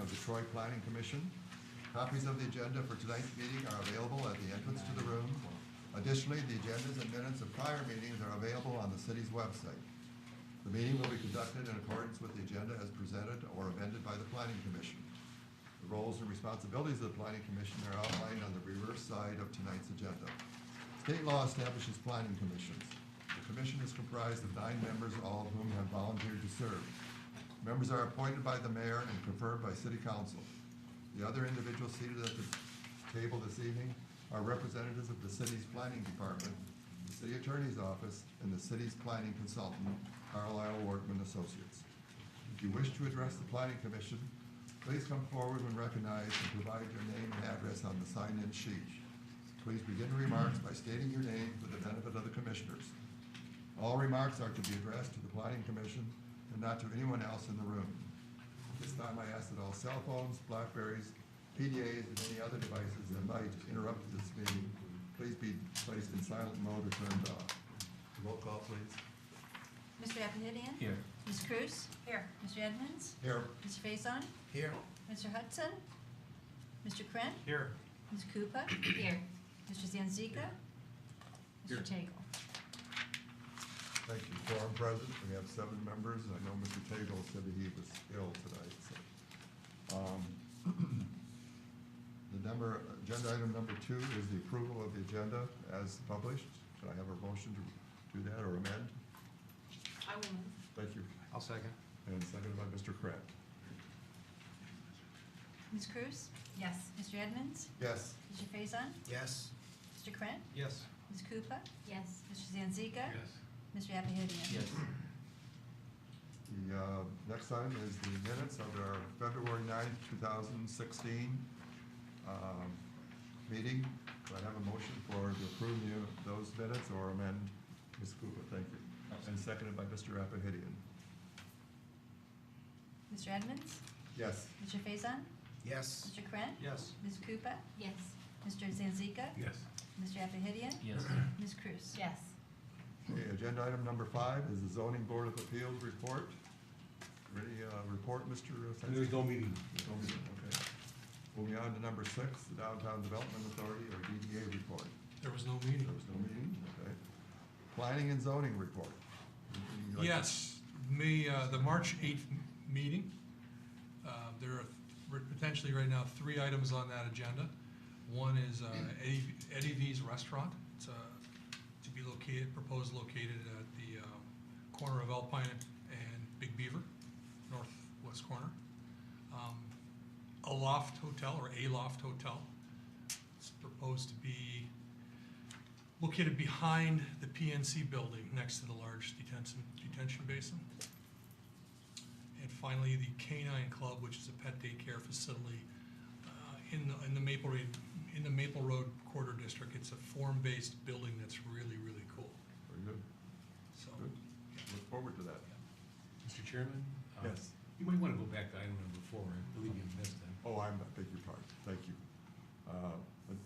of the Troy Planning Commission. Copies of the agenda for tonight's meeting are available at the entrance to the room. Additionally, the agendas and minutes of prior meetings are available on the city's website. The meeting will be conducted in accordance with the agenda as presented or amended by the Planning Commission. The roles and responsibilities of the Planning Commission are outlined on the reverse side of tonight's agenda. State law establishes planning commissions. The commission is comprised of 9 members, all of whom have volunteered to serve. Members are appointed by the mayor and confirmed by city council. The other individuals seated at the table this evening are representatives of the city's planning department, the city attorney's office, and the city's planning consultant, Carlisle Workman Associates. If you wish to address the planning commission, please come forward when recognized and provide your name and address on the sign-in sheet. Please begin remarks by stating your name for the benefit of the commissioners. All remarks are to be addressed to the planning commission and not to anyone else in the room. This time I ask that all cell phones, Blackberries, PDAs, and any other devices that might interrupt this meeting, please be placed in silent mode or turned off. Roll call, please. Mr. Appahidian? Here. Ms. Cruz? Here. Mr. Edmonds? Here. Mr. Faison? Here. Mr. Hudson? Mr. Krent? Here. Ms. Koopa? Here. Mr. Zanzika? Here. Mr. Tagle? Thank you. Quorum present. We have 7 members, and I know Mr. Tagle said that he was ill tonight, so. Agenda item number 2 is the approval of the agenda as published. Can I have a motion to do that or amend? I will move. Thank you. I'll second. And seconded by Mr. Krant. Ms. Cruz? Yes. Mr. Edmonds? Yes. Mr. Faison? Yes. Mr. Krent? Yes. Ms. Koopa? Yes. Mr. Zanzika? Yes. Mr. Appahidian? Yes. The next item is the minutes of our February 9th, 2016 meeting. Do I have a motion for to approve those minutes or amend? Ms. Koopa, thank you. And seconded by Mr. Appahidian. Mr. Edmonds? Yes. Mr. Faison? Yes. Mr. Krent? Yes. Ms. Koopa? Yes. Mr. Zanzika? Yes. Mr. Appahidian? Yes. Ms. Cruz? Yes. Okay, agenda item number 5 is the zoning board of appeals report. Ready, report, Mr. Fenton? There's no meeting. No meeting, okay. Moving on to number 6, the Downtown Development Authority, or DDA report. There was no meeting. There was no meeting, okay. Planning and zoning report. Would you like to- Yes, the March 8th meeting. There are potentially right now 3 items on that agenda. One is Eddie V's Restaurant. It's to be proposed located at the corner of Alpine and Big Beaver, northwest corner. A Loft Hotel, or A Loft Hotel. It's proposed to be located behind the PNC building, next to the large detention basin. And finally, the Canine Club, which is a pet daycare facility in the Maple Road Quarter District. It's a form-based building that's really, really cool. Very good, So, good. Look forward to that. Mr. Chairman? Yes. You might want to go back to item number 4. I believe you missed it. Oh, I beg your pardon, thank you.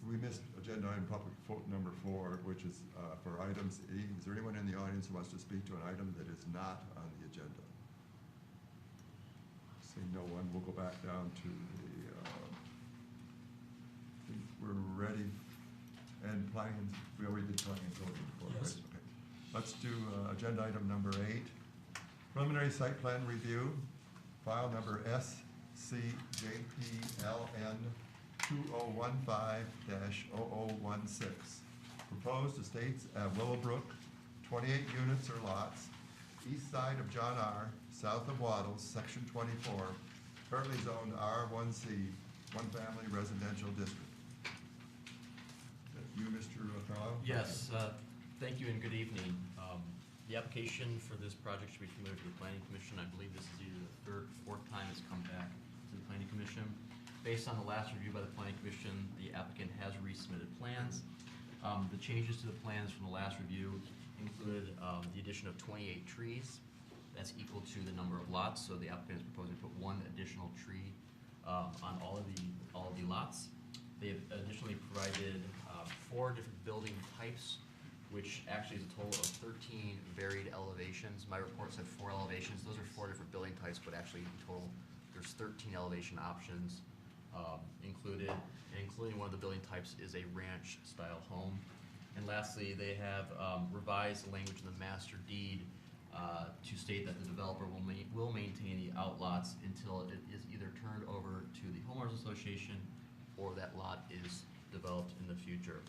We missed agenda item public vote number 4, which is for items E. Is there anyone in the audience who wants to speak to an item that is not on the agenda? Seeing no one, we'll go back down to the, I think we're ready, and planning, we already did planning and zoning before, right? Yes. Okay. Let's do agenda item number 8, preliminary site plan review, file number SCJPLN 2015-0016. Proposed estates at Willowbrook, 28 units or lots, east side of John R., south of Wattles, section 24, currently zoned R1C, one family residential district. Is that you, Mr. Carlisle? Yes, thank you and good evening. The application for this project should be familiar to the Planning Commission. I believe this is either the 3rd or 4th time it's come back to the Planning Commission. Based on the last review by the Planning Commission, the applicant has resubmitted plans. The changes to the plans from the last review included the addition of 28 trees. That's equal to the number of lots, so the applicant is proposing to put 1 additional tree on all of the lots. They have additionally provided 4 different building types, which actually is a total of 13 varied elevations. My report said 4 elevations. Those are 4 different building types, but actually in total There's 13 elevation options included, and including one of the building types is a ranch-style home. And lastly, they have revised the language in the master deed to state that the developer will maintain the outlots until it is either turned over to the homeowners association or that lot is developed in the future.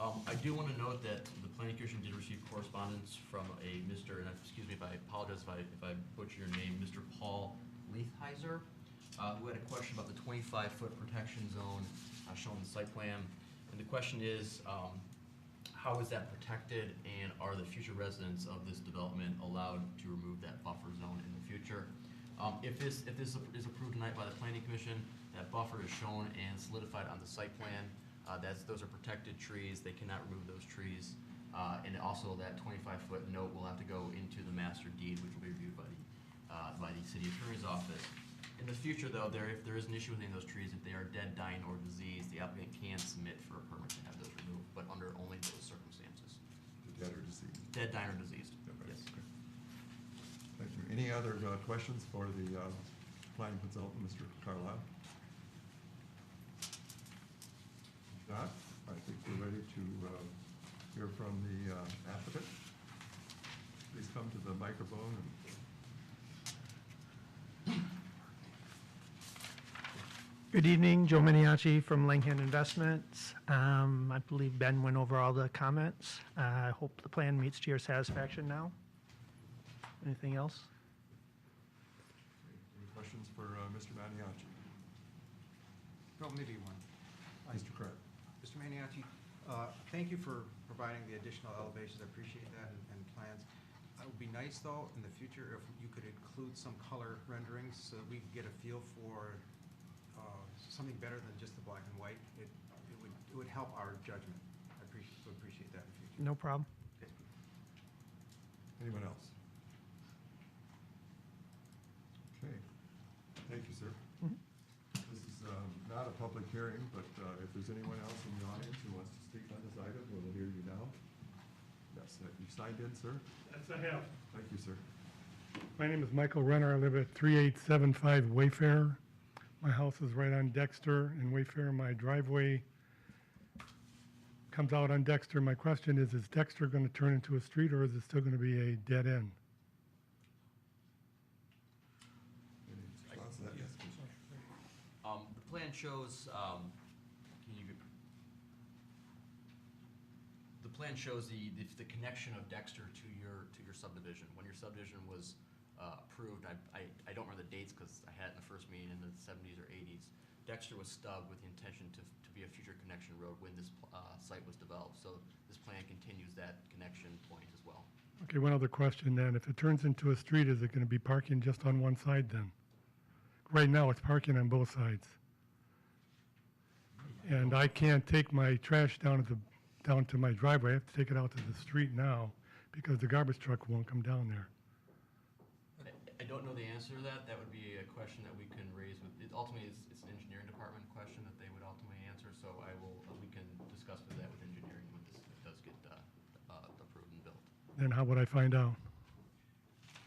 I do want to note that the planning commission did receive correspondence from a Mr., and excuse me if I apologize if I butcher your name, Mr. Paul Leithheiser, who had a question about the 25-foot protection zone shown in the site plan. And the question is, how is that protected, and are the future residents of this development allowed to remove that buffer zone in the future? If this is approved tonight by the planning commission, that buffer is shown and solidified on the site plan. Those are protected trees, they cannot remove those trees. And also that 25-foot note will have to go into the master deed, which will be reviewed by the city attorney's office. In the future though, if there is an issue with any of those trees, if they are dead, dying, or diseased, the applicant can submit for a permit to have those removed, but under only those circumstances. Dead or deceased? Dead, dying, or diseased, Okay. yes. Okay. Thank you. Any other questions for the planning consultant, Mr. Carlisle? If not, I think we're ready to hear from the applicant. Please come to the microphone. Good evening, Joe Miniacci from Langhand Investments. I believe Ben went over all the comments. I hope the plan meets to your satisfaction now. Anything else? Any questions for Mr. Maniaci? Well, maybe one. Mr. Kraft? Mr. Maniaci, thank you for providing the additional elevations. I appreciate that and plans. It would be nice, though, in the future, if you could include some color renderings so that we could get a feel for something better than just the black and white. It would help our judgment. I would appreciate that in the future. No problem. Anyone else? Okay. Thank you, sir. This is not a public hearing, but if there's anyone else in the audience who wants to speak on this item, we'll hear you now. Yes, you signed in, sir? Yes, I have. Thank you, sir. My name is Michael Renner. I live at 3875 Wayfair. My house is right on Dexter and Wayfair. My driveway comes out on Dexter. My question is Dexter going to turn into a street, or is it still going to be a dead end? Any response to that? Yes, please. The plan shows, the plan shows the connection of Dexter to your subdivision. When your subdivision was approved, I don't remember the dates because I had it in the first meeting in the 70s or 80s. Dexter was stubbed with the intention to be a future connection road when this site was developed. So this plan continues that connection point as well. Okay, one other question then. If it turns into a street, is it going to be parking just on one side then? Right now, it's parking on both sides. And I can't take my trash down to my driveway. I have to take it out to the street now because the garbage truck won't come down there. I don't know the answer to that. That would be a question that we can raise with, ultimately it's an engineering department question that they would ultimately answer. So we can discuss that with engineering when this does get approved and built. Then how would I find out?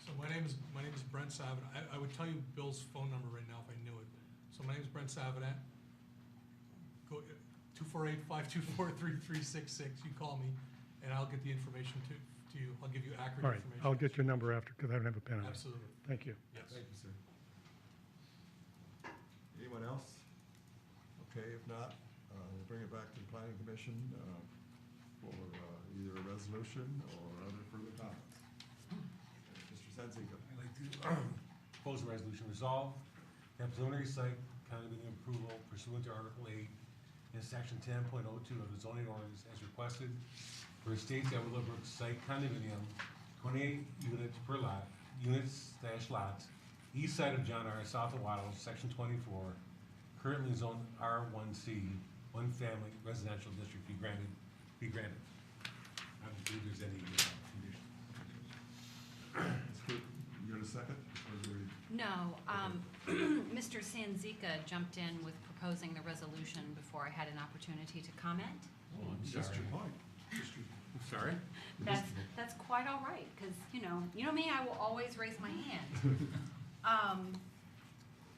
So my name is Brent Savidan. I would tell you Bill's phone number right now if I knew it. So my name is Brent Savidan. Go 248-524-3366. You call me, and I'll get the information to you. I'll give you accurate All right, information. I'll get your number after because I don't have a pen on it. Absolutely. Thank you. Yes. Thank you, sir. Anyone else? Okay, if not, we'll bring it back to the planning commission for either a resolution or other further comments. Mr. Senzica. I'd like to propose a resolution resolved that preliminary site condominium approval pursuant to Article 8 in Section 10.02 of the zoning ordinance as requested for estates at Willowbrook site condominium, 28 units per lot, units/lots, east side of John R., south of Wattles, Section 24, currently zoned R1C, one family residential district be granted. I don't believe there's any condition. Ms. Clerk, you got a second? Or do we- No, Mr. Sanzika jumped in with proposing the resolution before I had an opportunity to comment. Oh, I'm Missed your sorry. point. I'm sorry? That's quite all right, because, you know me, I will always raise my hand.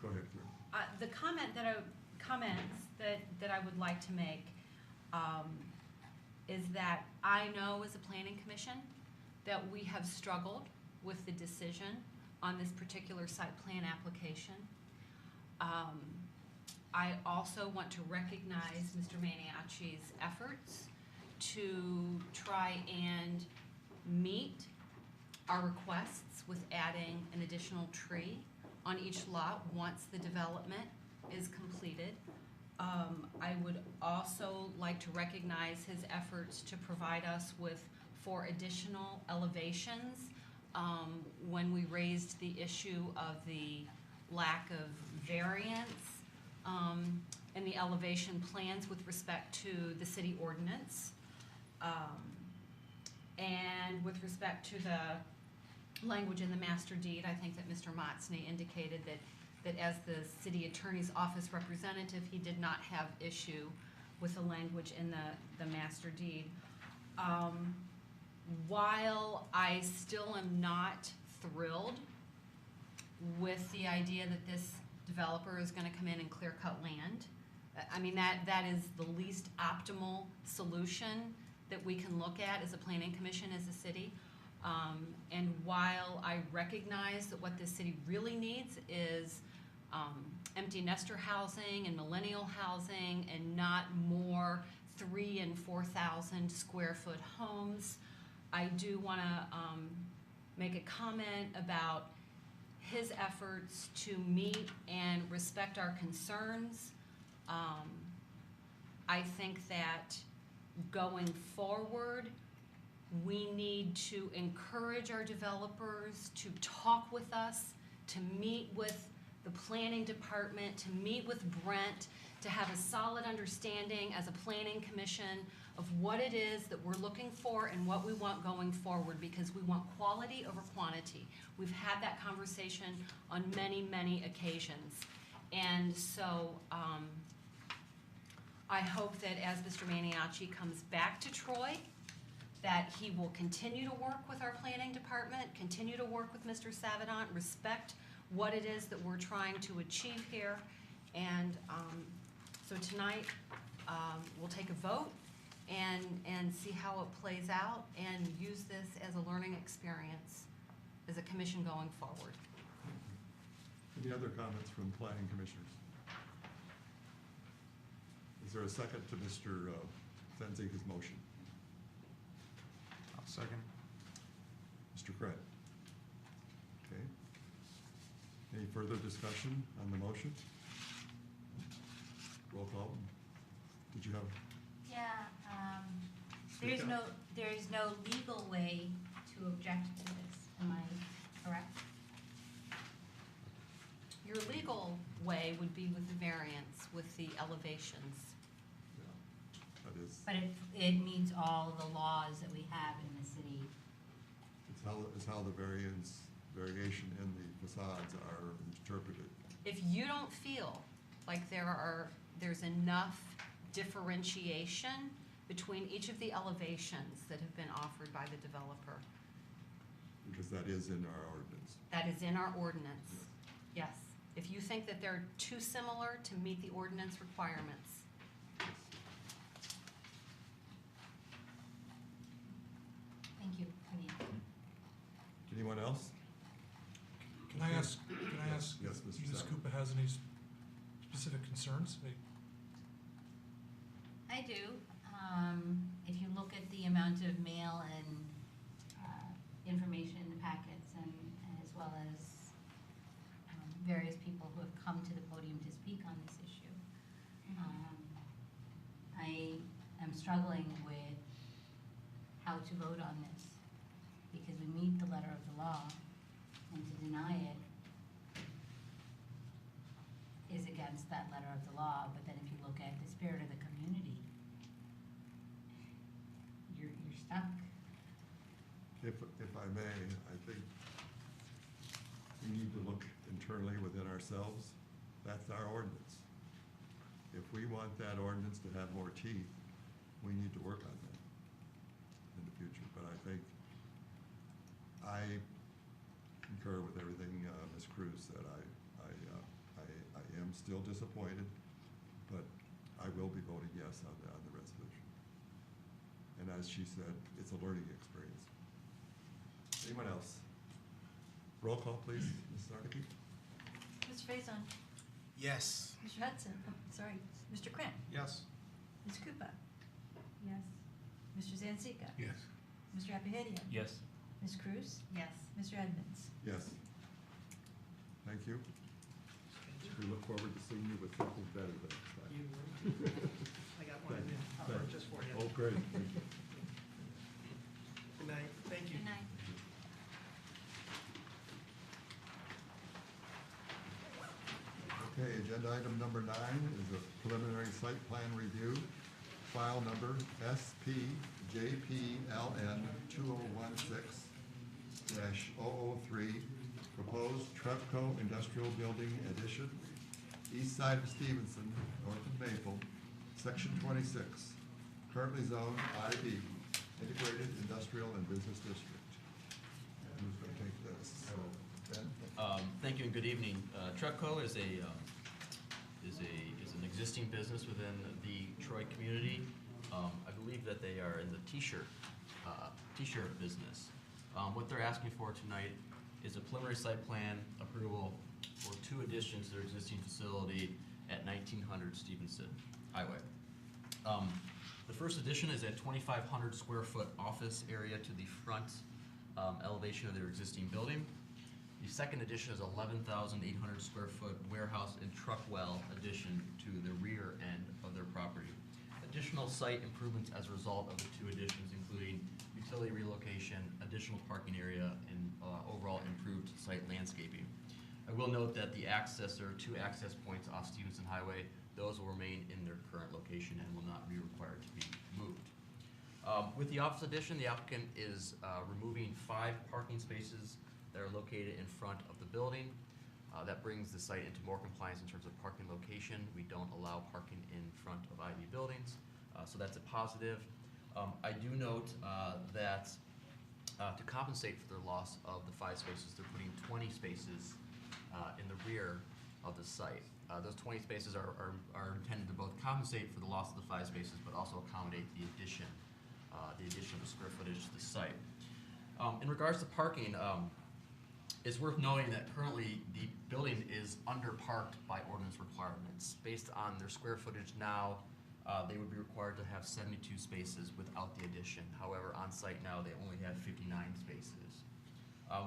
Go ahead, Karen. The comments that I would like to make is that I know as a planning commission that we have struggled with the decision on this particular site plan application. I also want to recognize Mr. Maniaci's efforts to try and meet our requests with adding an additional tree on each lot once the development is completed. I would also like to recognize his efforts to provide us with 4 additional elevations when we raised the issue of the lack of variance in the elevation plans with respect to the city ordinance. And with respect to the language in the master deed, I think that Mr. Motzny indicated that as the city attorney's office representative, he did not have issue with the language in the master deed. While I still am not thrilled with the idea that this developer is gonna come in and clear cut land, I mean, that is the least optimal solution that we can look at as a planning commission, as a city. And while I recognize that what this city really needs is empty nester housing and millennial housing and not more 3,000 and 4,000 square foot homes, I do want to make a comment about his efforts to meet and respect our concerns. I think that going forward, we need to encourage our developers to talk with us, to meet with the planning department, to meet with Brent, to have a solid understanding as a planning commission of what it is that we're looking for and what we want going forward, because we want quality over quantity. We've had that conversation on many, many occasions. And so I hope that as Mr. Maniaci comes back to Troy, that he will continue to work with our planning department, continue to work with Mr. Savadant, respect what it is that we're trying to achieve here. And so tonight, we'll take a vote and see how it plays out and use this as a learning experience as a commission going forward. Any other comments from planning commissioners? Is there a second to Mr. Sanzika's motion? I'll second. Mr. Craig? Okay. Any further discussion on the motion? Roll call. Did you have? Yeah, Speak up. there is no legal way to object to this, am I correct? Your legal way would be with the variance, with the elevations. Yeah, that is, But it meets all the laws that we have in the city. it's how the variation in the facades are interpreted. If you don't feel like there's enough differentiation between each of the elevations that have been offered by the developer, Because that is in our ordinance. that is in our ordinance, yes. If you think that they're too similar to meet the ordinance requirements. Thank you for the input. Anyone else? Can I ask Yes, Mr. Ms. Savage. Koopa has any specific concerns? I do. If you look at the amount of mail and information in the packets, and as well as various people who have come to the podium to speak on this issue, I am struggling with how to vote on this, because we meet the letter of the law, and to deny it is against that letter of the law. But then if you look at the spirit of the community, you're stuck. If I may, I think we need to look internally within ourselves. That's our ordinance. If we want that ordinance to have more teeth, we need to work on that in the future. But I think I concur with everything Ms. Cruz said. I am still disappointed, but I will be voting yes on the resolution. And as she said, it's a learning experience. Anyone else? Roll call, please. Ms. Sargentine? Mr. Faison? Yes. Mr. Hudson? Oh, sorry. Mr. Krant? Yes. Ms. Koopa? Yes. Mr. Zanzika? Yes. Mr. Appihidian? Yes. Ms. Cruz? Yes. Mr. Edmonds? Yes. Thank you. We look forward to seeing you with something better the next time. I got one Thanks. just for you. Oh, great. Good night. Thank you. Good night. Okay, agenda item number 9 is a preliminary site plan review, file number SPJPLN 2016-003, proposed Trevco Industrial Building Addition, east side of Stephenson, north of Maple, section 26, currently zoned IB, Integrated Industrial and Business District. And who's going to take this? So, Ben? Thank you and good evening. Trevco is an existing business within the Troy community. I believe that they are in the t-shirt business. What they're asking for tonight is a preliminary site plan approval for 2 additions to their existing facility at 1900 Stephenson Highway. The first addition is a 2,500 square foot office area to the front elevation of their existing building. The second addition is 11,800 square foot warehouse and truck well addition to the rear end of their property. Additional site improvements as a result of the 2 additions, including utility relocation, additional parking area, and overall improved site landscaping. I will note that there are 2 access points off Stephenson Highway. Those will remain in their current location and will not be required to be moved. With the office addition, the applicant is removing 5 parking spaces that are located in front of the building. That brings the site into more compliance in terms of parking location. We don't allow parking in front of IB buildings, so that's a positive. I do note that to compensate for the loss of the 5 spaces, they're putting 20 spaces in the rear of the site. Those 20 spaces are intended to both compensate for the loss of the 5 spaces, but also accommodate the addition of the square footage to the site. In regards to parking, it's worth noting that currently the building is underparked by ordinance requirements. Based on their square footage now, they would be required to have 72 spaces without the addition. However, on site now, they only have 59 spaces.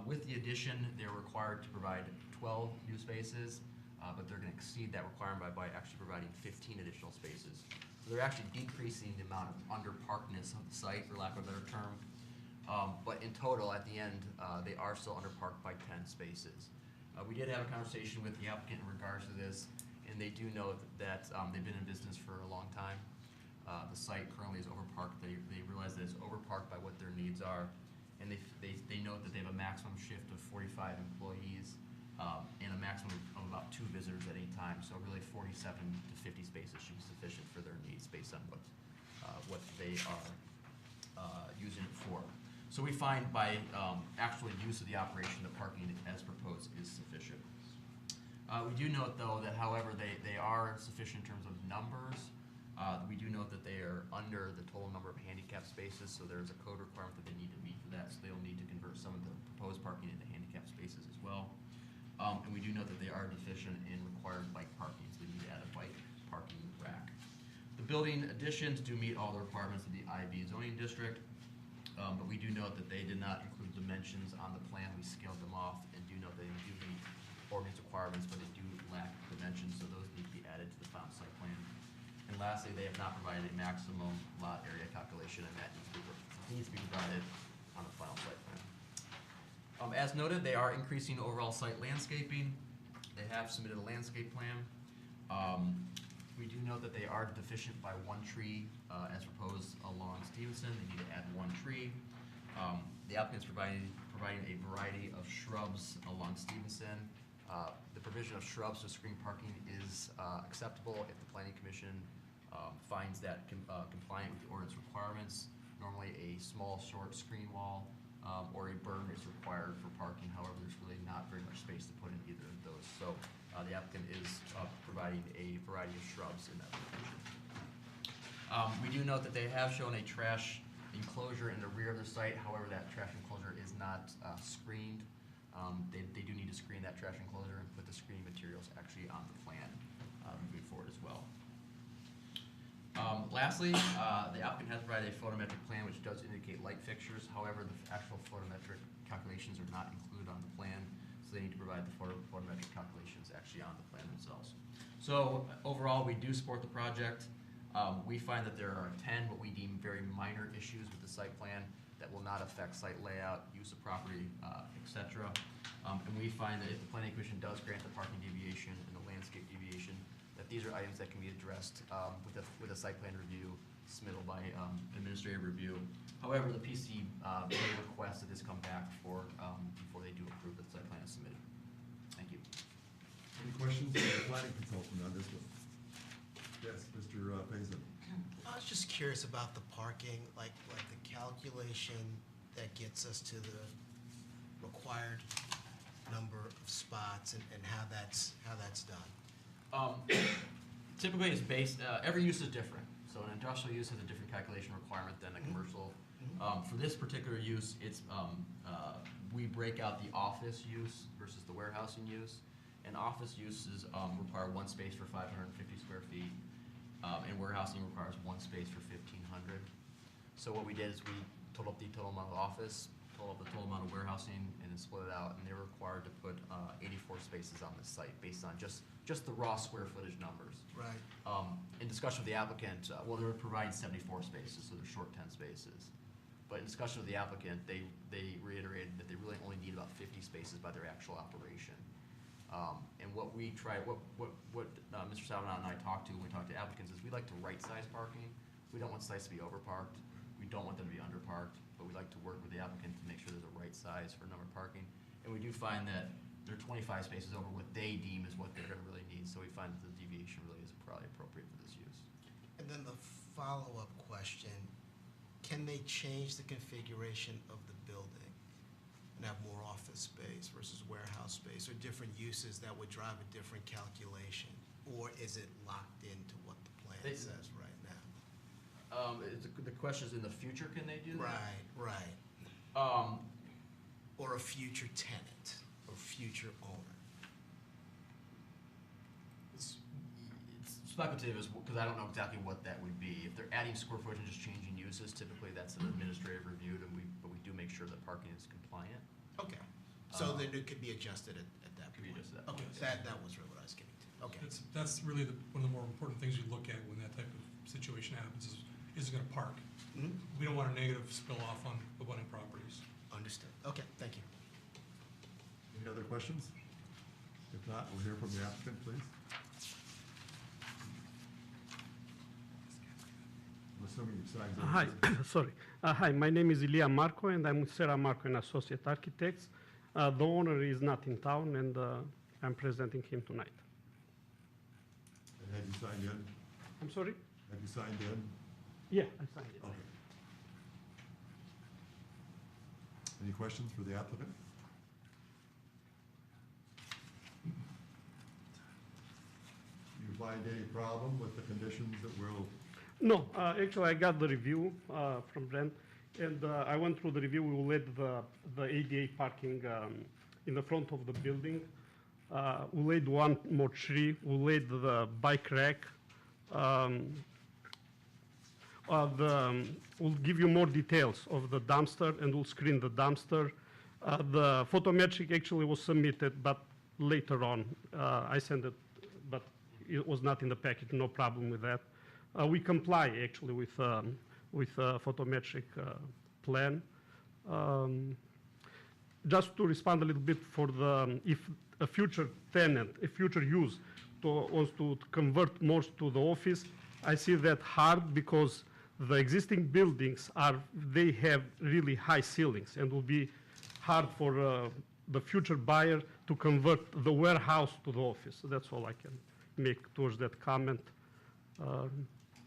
With the addition, they're required to provide 12 new spaces, but they're going to exceed that requirement by actually providing 15 additional spaces. So they're actually decreasing the amount of underparkedness of the site, for lack of a better term. But in total, at the end, they are still underparked by 10 spaces. We did have a conversation with the applicant in regards to this, and they do know that they've been in business for a long time. The site currently is overparked. They realize that it's overparked by what their needs are, and they note that they have a maximum shift of 45 employees and a maximum of about 2 visitors at any time. So really 47 to 50 spaces should be sufficient for their needs based on what they are using it for. So we find by actual use of the operation, the parking as proposed is sufficient. We do note, though, that however they are sufficient in terms of numbers. We do note that they are under the total number of handicap spaces, so there's a code requirement that they need to meet for that, so they'll need to convert some of the proposed parking into handicap spaces as well. And we do note that they are deficient in required bike parking, so they need to add a bike parking rack. The building additions do meet all the requirements of the IB zoning district. But we do note that they did not include dimensions on the plan. We scaled them off and do note that they do meet ordinance requirements, but they do lack dimensions, so those need to be added to the final site plan. And lastly, they have not provided a maximum lot area calculation, and that needs to be provided on the final site plan. As noted, they are increasing overall site landscaping. They have submitted a landscape plan. We do note that they are deficient by 1 tree as proposed along Stephenson. They need to add 1 tree. The applicant is providing a variety of shrubs along Stephenson. The provision of shrubs to screen parking is acceptable if the Planning Commission finds that compliant with the ordinance requirements. Normally a small short screen wall or a berm is required for parking. However, there's really not very much space to put in either of those. So The applicant is providing a variety of shrubs in that location. We do note that they have shown a trash enclosure in the rear of the site. However, that trash enclosure is not screened. They do need to screen that trash enclosure and put the screening materials actually on the plan moving forward as well. Lastly, the applicant has provided a photometric plan which does indicate light fixtures. However, the actual photometric calculations are not included on the plan, so they need to provide the photometric calculations actually on the plan themselves. So overall, we do support the project. We find that there are 10 what we deem very minor issues with the site plan that will not affect site layout, use of property, etc. And we find that if the planning commission does grant the parking deviation and the landscape deviation, that these are items that can be addressed with a site plan review submitted by administrative review. However, the PC may request that this come back before they do approve that the site plan is submitted. Thank you. Any questions for the planning consultant on this one? Yes, Mr. Payson. I was just curious about the parking, like the calculation that gets us to the required number of spots and how that's done. Typically, it's based, every use is different. So an industrial use has a different calculation requirement than a commercial. For this particular use, it's, we break out the office use versus the warehousing use. And office uses require one space for 550 square feet, and warehousing requires one space for 1,500. So what we did is we totaled up the total amount of office, totaled up the total amount of warehousing, and then split it out, and they were required to put 84 spaces on the site based on just the raw square footage numbers. Right. In discussion with the applicant, well, they were providing 74 spaces, so they're short 10 spaces. But in discussion with the applicant, they reiterated that they really only need about 50 spaces by their actual operation. And what we try, what Mr. Salvador and I talked to when we talk to applicants is we like to right-size parking. We don't want sites to be overparked. We don't want them to be underparked, but we like to work with the applicant to make sure there's a right size for number of parking. And we do find that they're 25 spaces over what they deem is what they're gonna really need, so we find that the deviation really is probably appropriate for this use. And then the follow-up question, can they change the configuration of the building and have more office space versus warehouse space, or different uses that would drive a different calculation? Or is it locked into what the plan says right now? The question is, in the future, can they do that? Right. Or a future tenant or future owner? It's speculative, because I don't know exactly what that would be. If they're adding square footage and just changing uses, typically that's an administrative review, but we do make sure that parking is compliant. Okay, so then it could be adjusted at that Could be point? adjusted at that Okay, point. that was really what I was getting to. Okay. That's really one of the more important things you look at when that type of situation happens is it gonna park? Mhm. We don't want a negative spill off on abutting properties. Understood. Okay, thank you. Any other questions? If not, we'll hear from the applicant, please. I'm assuming you've signed in. Hi, sorry. Hi, my name is Ilya Marco, and I'm with Sarah Marco and Associate Architects. The owner is not in town, and I'm presenting him tonight. And have you signed in? I'm sorry? Have you signed in? Yeah, I signed it. Okay. Any questions for the applicant? Do you find any problem with the conditions that will? No, actually, I got the review from Brent, and I went through the review. We will let the ADA parking in the front of the building. We laid one more tree. We laid the bike rack. We'll give you more details of the dumpster, and we'll screen the dumpster. The photometric actually was submitted, but later on. I sent it, but it was not in the package, no problem with that. We comply actually with photometric plan. Just to respond a little bit for if a future tenant, a future use wants to convert more to the office, I see that hard because the existing buildings they have really high ceilings, and will be hard for the future buyer to convert the warehouse to the office. So that's all I can make towards that comment.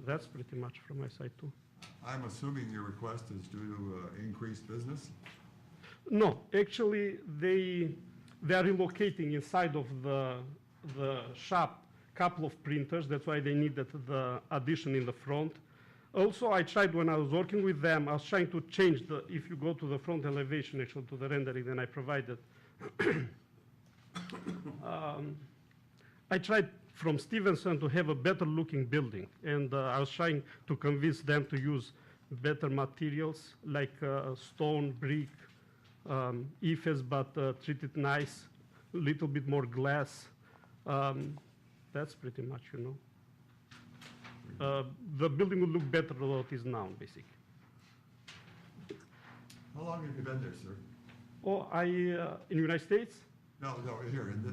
That's pretty much from my side too. I'm assuming your request is due to increased business? No, actually, they are relocating inside of the shop couple of printers. That's why they needed the addition in the front. Also, I tried when I was working with them, I was trying to change if you go to the front elevation, actually to the rendering, then I provided. I tried from Stephenson to have a better looking building, and I was trying to convince them to use better materials like stone, brick, EFS, but treated nice, a little bit more glass. That's pretty much, the building will look better than what it is now, basically. How long have you been there, sir? Oh, in the United States? No, here, in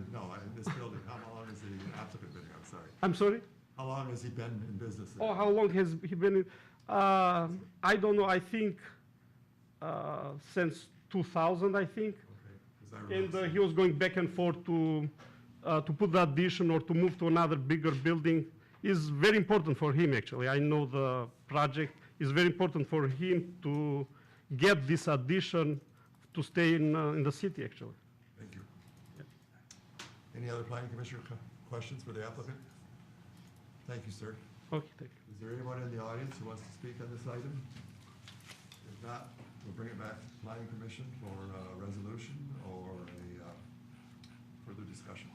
this building. How long has the applicant been here? I'm sorry. I'm sorry? How long has he been in business there? Oh, how long has he been in? I don't know, I think since 2000, I think. Okay, 'cause I And remember he was going back and forth to put the addition or to move to another bigger building. Is very important for him, actually. I know the project is very important for him to get this addition to stay in the city, actually. Thank you. Any other planning commissioner questions for the applicant? Thank you, sir. Okay, thank you. Is there anyone in the audience who wants to speak on this item? If not, we'll bring it back to the planning commission for a resolution or a further discussion.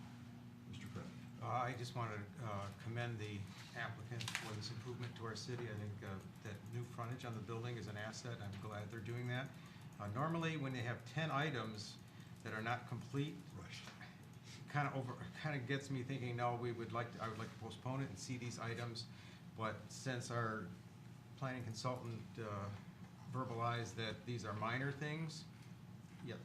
Mr. Kreb. I just want to commend the applicant for this improvement to our city. I think that new frontage on the building is an asset. I'm glad they're doing that. Normally, when they have 10 items that are not complete, kind of gets me thinking, no, I would like to postpone it and see these items. But since our planning consultant verbalized that these are minor things, yes.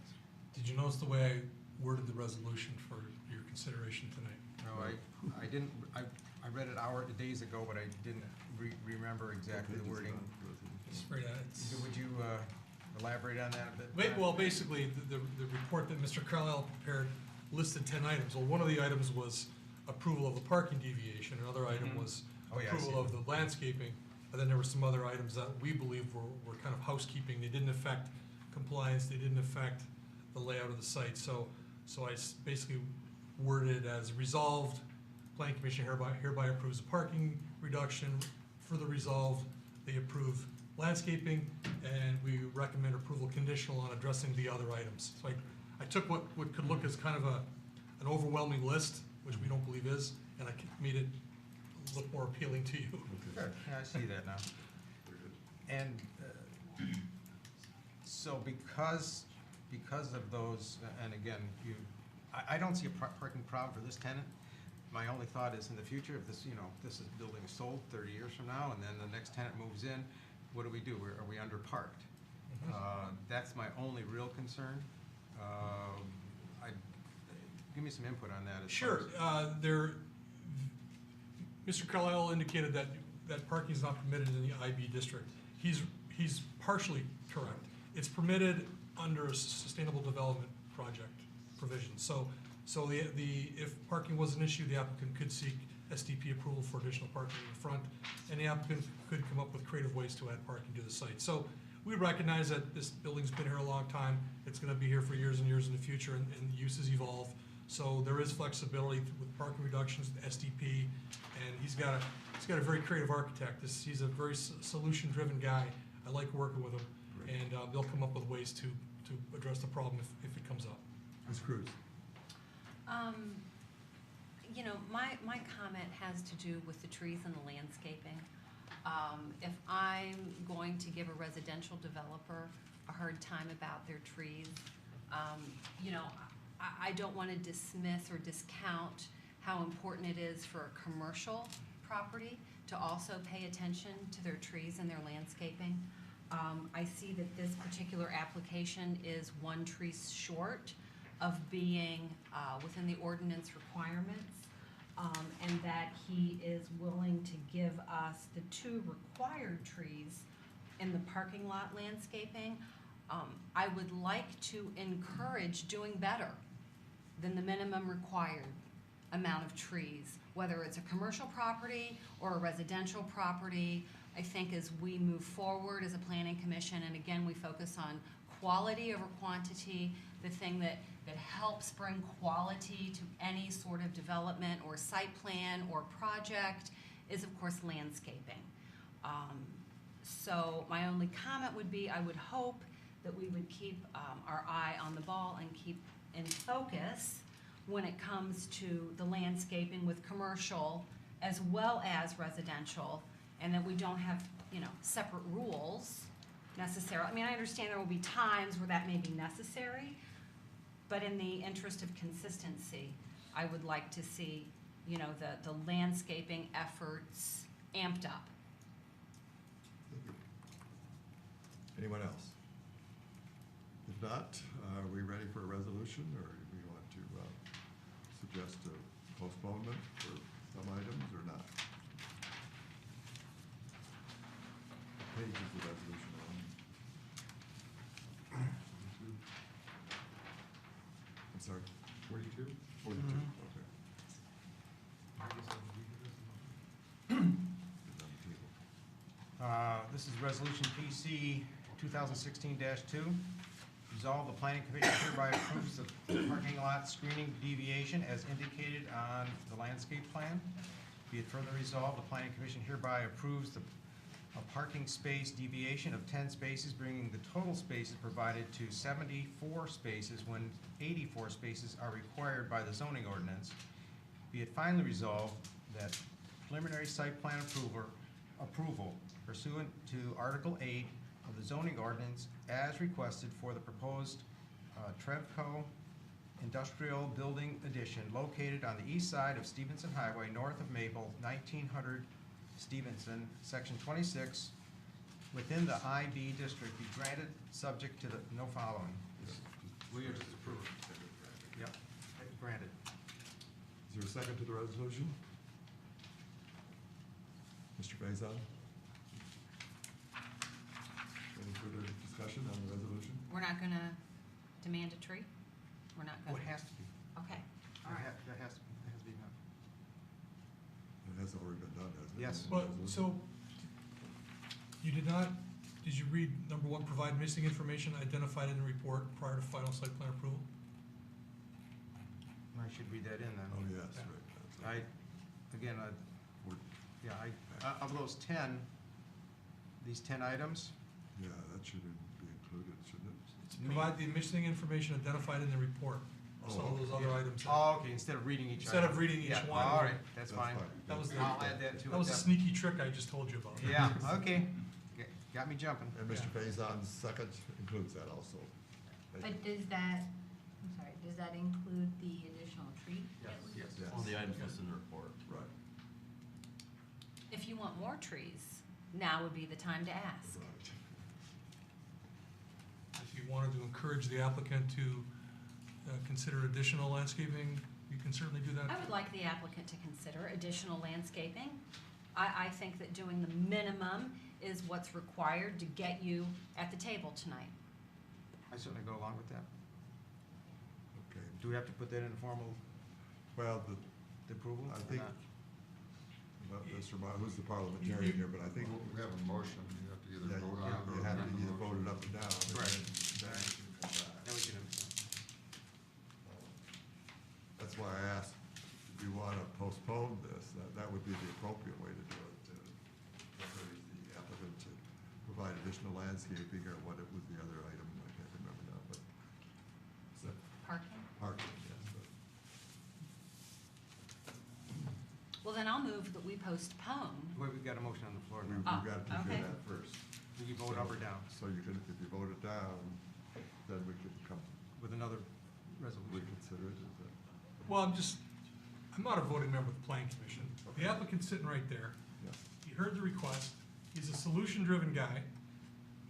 Did you notice the way I worded the resolution for your consideration tonight? No, I didn't, I read it days ago, but I didn't remember exactly the wording. Would you elaborate on that a bit? Well, basically, the report that Mr. Carlisle prepared listed 10 items. Well, one of the items was approval of the parking deviation, another item was approval of the landscaping, and then there were some other items that we believe were kind of housekeeping. They didn't affect compliance, they didn't affect the layout of the site. So I basically worded it as resolved, Planning Commission hereby approves the parking reduction. Further resolved, they approve landscaping, and we recommend approval conditional on addressing the other items. So I took what could look as kind of an overwhelming list, which we don't believe is, and I made it look more appealing to you. Good, yeah, I see that now. And so because of those, and again, I don't see a parking problem for this tenant. My only thought is in the future, if this building is sold 30 years from now, and then the next tenant moves in, what do? Are we underparked? That's my only real concern. Give me some input on that. Sure. Mr. Carlisle indicated that parking is not permitted in the IB district. He's partially correct. It's permitted under a sustainable development project provision. So if parking was an issue, the applicant could seek SDP approval for additional parking in the front, and the applicant could come up with creative ways to add parking to the site. So we recognize that this building's been here a long time. It's going to be here for years and years in the future, and uses evolve. So there is flexibility with parking reductions, SDP, and he's got a very creative architect. He's a very solution-driven guy. I like working with him, and they'll come up with ways to address the problem if it comes up. Ms. Cruz. My comment has to do with the trees and the landscaping. If I'm going to give a residential developer a hard time about their trees, I don't want to dismiss or discount how important it is for a commercial property to also pay attention to their trees and their landscaping. I see that this particular application is one tree short of being within the ordinance requirements, and that he is willing to give us the 2 required trees in the parking lot landscaping. I would like to encourage doing better than the minimum required amount of trees, whether it's a commercial property or a residential property. I think as we move forward as a planning commission, and again, we focus on quality over quantity, the thing that helps bring quality to any sort of development or site plan or project is, of course, landscaping. So my only comment would be, I would hope that we would keep our eye on the ball and keep in focus when it comes to the landscaping with commercial as well as residential, and that we don't have, separate rules necessarily. I mean, I understand there will be times where that may be necessary, but in the interest of consistency, I would like to see, the landscaping efforts amped up. Thank you. Anyone else? If not, are we ready for a resolution, or do we want to suggest a postponement for some items or not? What page is the resolution on? 42? I'm sorry? 42? 42, okay. It's on the table. This is Resolution PC 2016-2. Resolve the Planning Commission hereby approves the parking lot screening deviation as indicated on the landscape plan. Be it further resolved, the Planning Commission hereby approves a parking space deviation of 10 spaces, bringing the total spaces provided to 74 spaces when 84 spaces are required by the zoning ordinance. Be it finally resolved that preliminary site plan approval pursuant to Article 8 of the zoning ordinance as requested for the proposed Trevco Industrial Building Addition located on the east side of Stephenson Highway, north of Maple, 1900 Stephenson, Section 26, within the IB district be granted subject to the following. We are just approved. Yep, granted. Is there a second to the resolution? Mr. Faison? Any further discussion on the resolution? We're not gonna demand a tree? We're not Oh, gonna? it has to be. Okay, all right. That has to be done. It has already been done, hasn't it? Yes. But, so, did you read number 1, provide missing information identified in the report prior to final site plan approval? I should read that in then. Oh, yes, right. That's right. Of those 10, these 10 items, Yeah, that should be included, shouldn't it? Provide the missing information identified in the report. Some of those other items. oh, okay, instead of reading each Instead item. of reading each Yeah, one. all right, that's That's fine. fine. That was the, I'll add that to it. that was a sneaky trick I just told you about. Yeah, okay. Got me jumping. And Mr. Faison's second includes that also. But does that include the additional tree? Yes. Yes. All the items listed in the report. Right, If you want more trees, now would be the time to ask. right. If you wanted to encourage the applicant to consider additional landscaping, you can certainly do that. I would like the applicant to consider additional landscaping. I think that doing the minimum is what's required to get you at the table tonight. I certainly go along with that. Okay, Do we have to put that in a formal well, the approval? I or think, not? Mr. Mar, who's the parliamentarian here, but I think. We have a motion, you have to either Yeah, vote on it or. you have to amend the either vote motion. it up and down. and Correct. then you can come back. Then we can, That's why I asked, do you want to postpone this? That would be the appropriate way to do it, to encourage the applicant to provide additional landscaping, or what it was the other item, I can't remember now, but. is that Parking? Parking, yes, but. Well, then I'll move that we postpone. wait, we've got a motion on the floor We've now. got to okay. do that first. Do you vote up or down So you can, if you vote it down, then we could come, with another resolution? reconsider it, is that? Well, I'm not a voting member of the planning commission. The applicant's sitting right there. Yes. He heard the request. He's a solution-driven guy.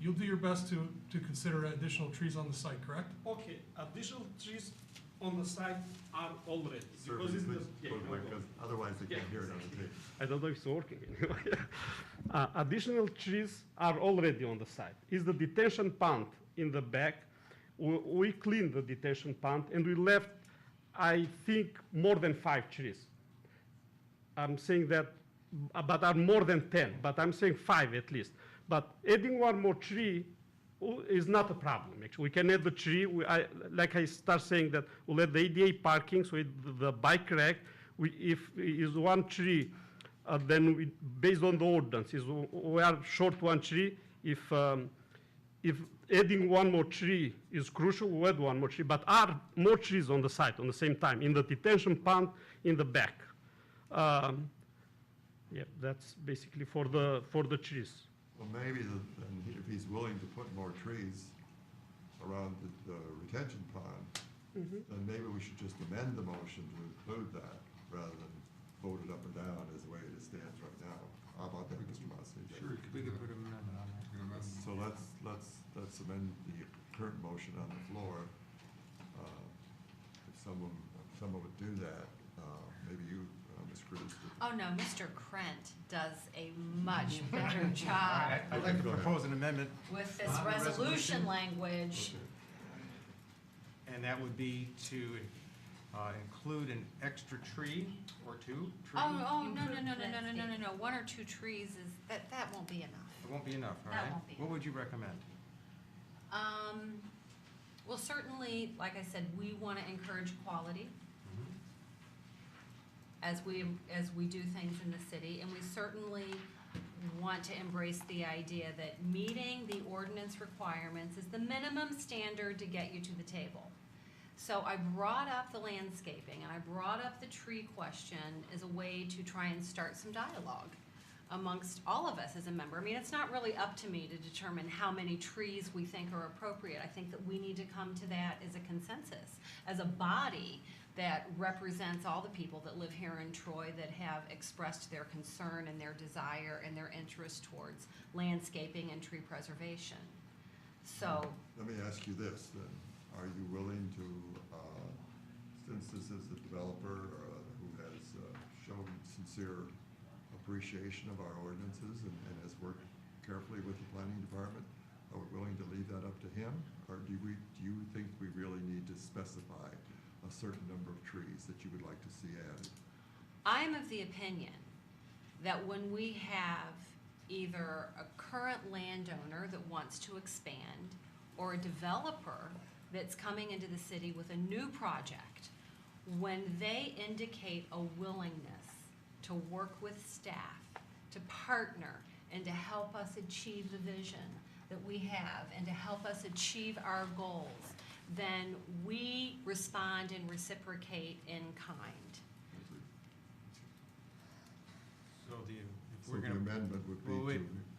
You'll do your best to consider additional trees on the site, correct? Okay, additional trees on the site are already. Certainly, please, because otherwise they can't hear it on the tape. I don't know if it's working anyway. Additional trees are already on the site. Is the detention pond in the back. We cleaned the detention pond and we left, I think, more than 5 trees. I'm saying that, but are more than 10, but I'm saying 5 at least. But adding one more tree is not a problem, actually. We can add the tree. Like I start saying that we'll add the ADA parking, so the bike rack, if is one tree, then based on the ordinance, we are short one tree. If adding one more tree is crucial, we'll add one more tree, but are more trees on the site on the same time, in the detention pond, in the back. Yeah, that's basically for the trees. Well, maybe if he's willing to put more trees around the retention pond, then maybe we should just amend the motion to include that rather than vote it up or down as the way it stands right now. How about that, Mr. Mossy? Sure. We could put an amendment on that. You can amend. So let's amend the current motion on the floor. If someone would do that, maybe you, Ms. Cruz. Oh, no, Mr. Krent does a much better job I'd like to propose an amendment, with this On the resolution resolution. language. and that would be to include an extra tree or two. Oh, no. 1 or 2 trees that won't be enough. It won't be enough, all That right? won't be What would you recommend? Well, certainly, like I said, we want to encourage quality as we do things in the city, and we certainly want to embrace the idea that meeting the ordinance requirements is the minimum standard to get you to the table. So I brought up the landscaping, and I brought up the tree question as a way to try and start some dialogue amongst all of us as a member. I mean, it's not really up to me to determine how many trees we think are appropriate. I think that we need to come to that as a consensus, as a body that represents all the people that live here in Troy that have expressed their concern and their desire and their interest towards landscaping and tree preservation. So, Let me ask you this, then. Are you willing to, since this is a developer who has shown sincere appreciation of our ordinances and has worked carefully with the planning department, are we willing to leave that up to him? Or do you think we really need to specify a certain number of trees that you would like to see added? I'm of the opinion that when we have either a current landowner that wants to expand or a developer that's coming into the city with a new project, when they indicate a willingness to work with staff, to partner, and to help us achieve the vision that we have, and to help us achieve our goals, then we respond and reciprocate in kind. So So the amendment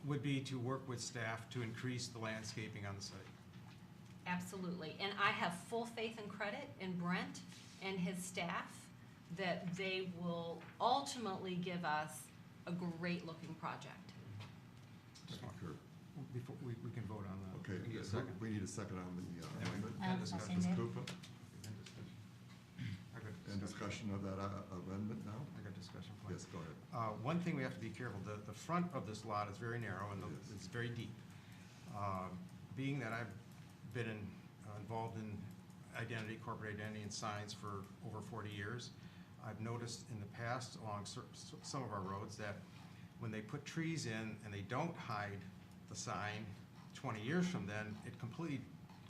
would be to work with staff to increase the landscaping on the site. Absolutely. And I have full faith and credit in Brent and his staff that they will ultimately give us a great-looking project. Sure. Before, we can vote on that. Okay, We need a second. we need a second on the amendment. I'll Ms. second it. Krupa, I got and discussion of that amendment now? I got discussion points. Yes, go ahead. One thing we have to be careful, the front of this lot is very narrow and Yes. it's very deep. Being that I've been involved in corporate identity and signs for over 40 years, I've noticed in the past along some of our roads that when they put trees in and they don't hide the sign 20 years from then, it completely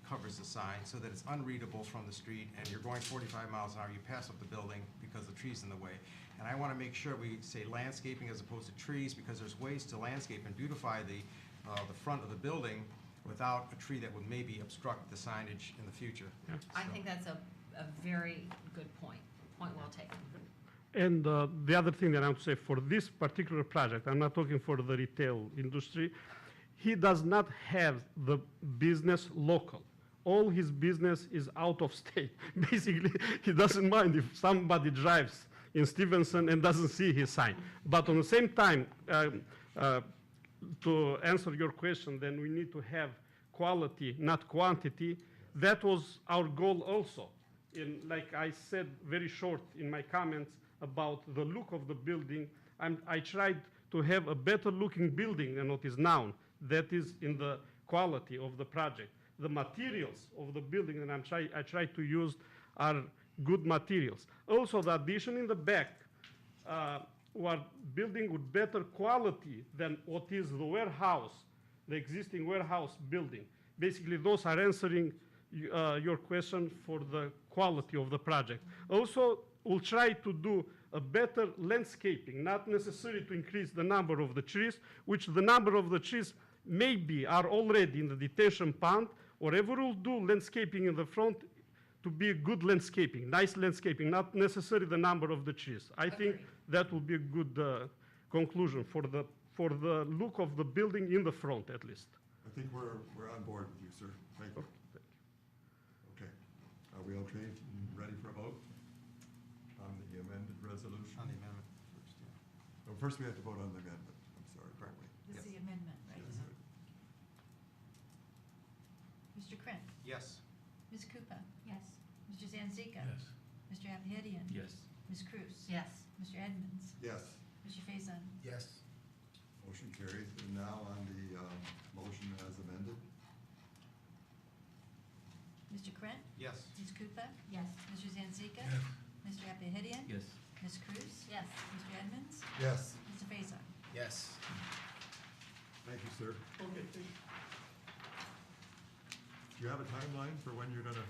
covers the sign so that it's unreadable from the street, and you're going 45 miles an hour, you pass up the building because the tree's in the way. And I want to make sure we say landscaping as opposed to trees, because there's ways to landscape and beautify the front of the building without a tree that would maybe obstruct the signage in the future. I think that's a very good point. Point well taken. And the other thing that I want to say, for this particular project, I'm not talking for the retail industry, he does not have the business local. All his business is out of state. Basically, he doesn't mind if somebody drives in Stephenson and doesn't see his sign. But on the same time, to answer your question, then we need to have quality, not quantity. That was our goal also. Like I said very short in my comments about the look of the building, I tried to have a better looking building than what is now. That is in the quality of the project. The materials of the building that I try to use are good materials. Also, the addition in the back, we're building with better quality than what is the warehouse, the existing warehouse building. basically those are answering your question for the quality of the project. Also, we'll try to do a better landscaping, not necessarily to increase the number of the trees, which the number of the trees maybe are already in the detention pond. Whatever we'll do landscaping in the front to be a good landscaping, nice landscaping, not necessarily the number of the trees. I think Agreed. that will be a good conclusion for the look of the building in the front, at least. I think we're on board with you, sir. Thank you. Okay. Are we okay and ready for a vote on the amended resolution? On the amendment first, yeah. Well, first we have to vote on the amendment. I'm sorry, don't we? This is Yes. the amendment, right? Yes. Mr. Krant? Yes. Ms. Koopa? Yes. Mr. Zanzika? Yes. Mr. Apahedian? Yes. Ms. Cruz? Yes. Mr. Edmonds? Yes. Mr. Faison? Yes. Motion carries. And now on the motion as amended. Mr. Krant? Yes. Ms. Koopa? Yes. Mr. Zanzika? Yes. Mr. Apahedian? Yes. Ms. Cruz? Yes. Mr. Edmonds? Yes. Mr. Faison? Yes. Thank you, sir. Okay, thank you. Do you have a timeline for when you're gonna?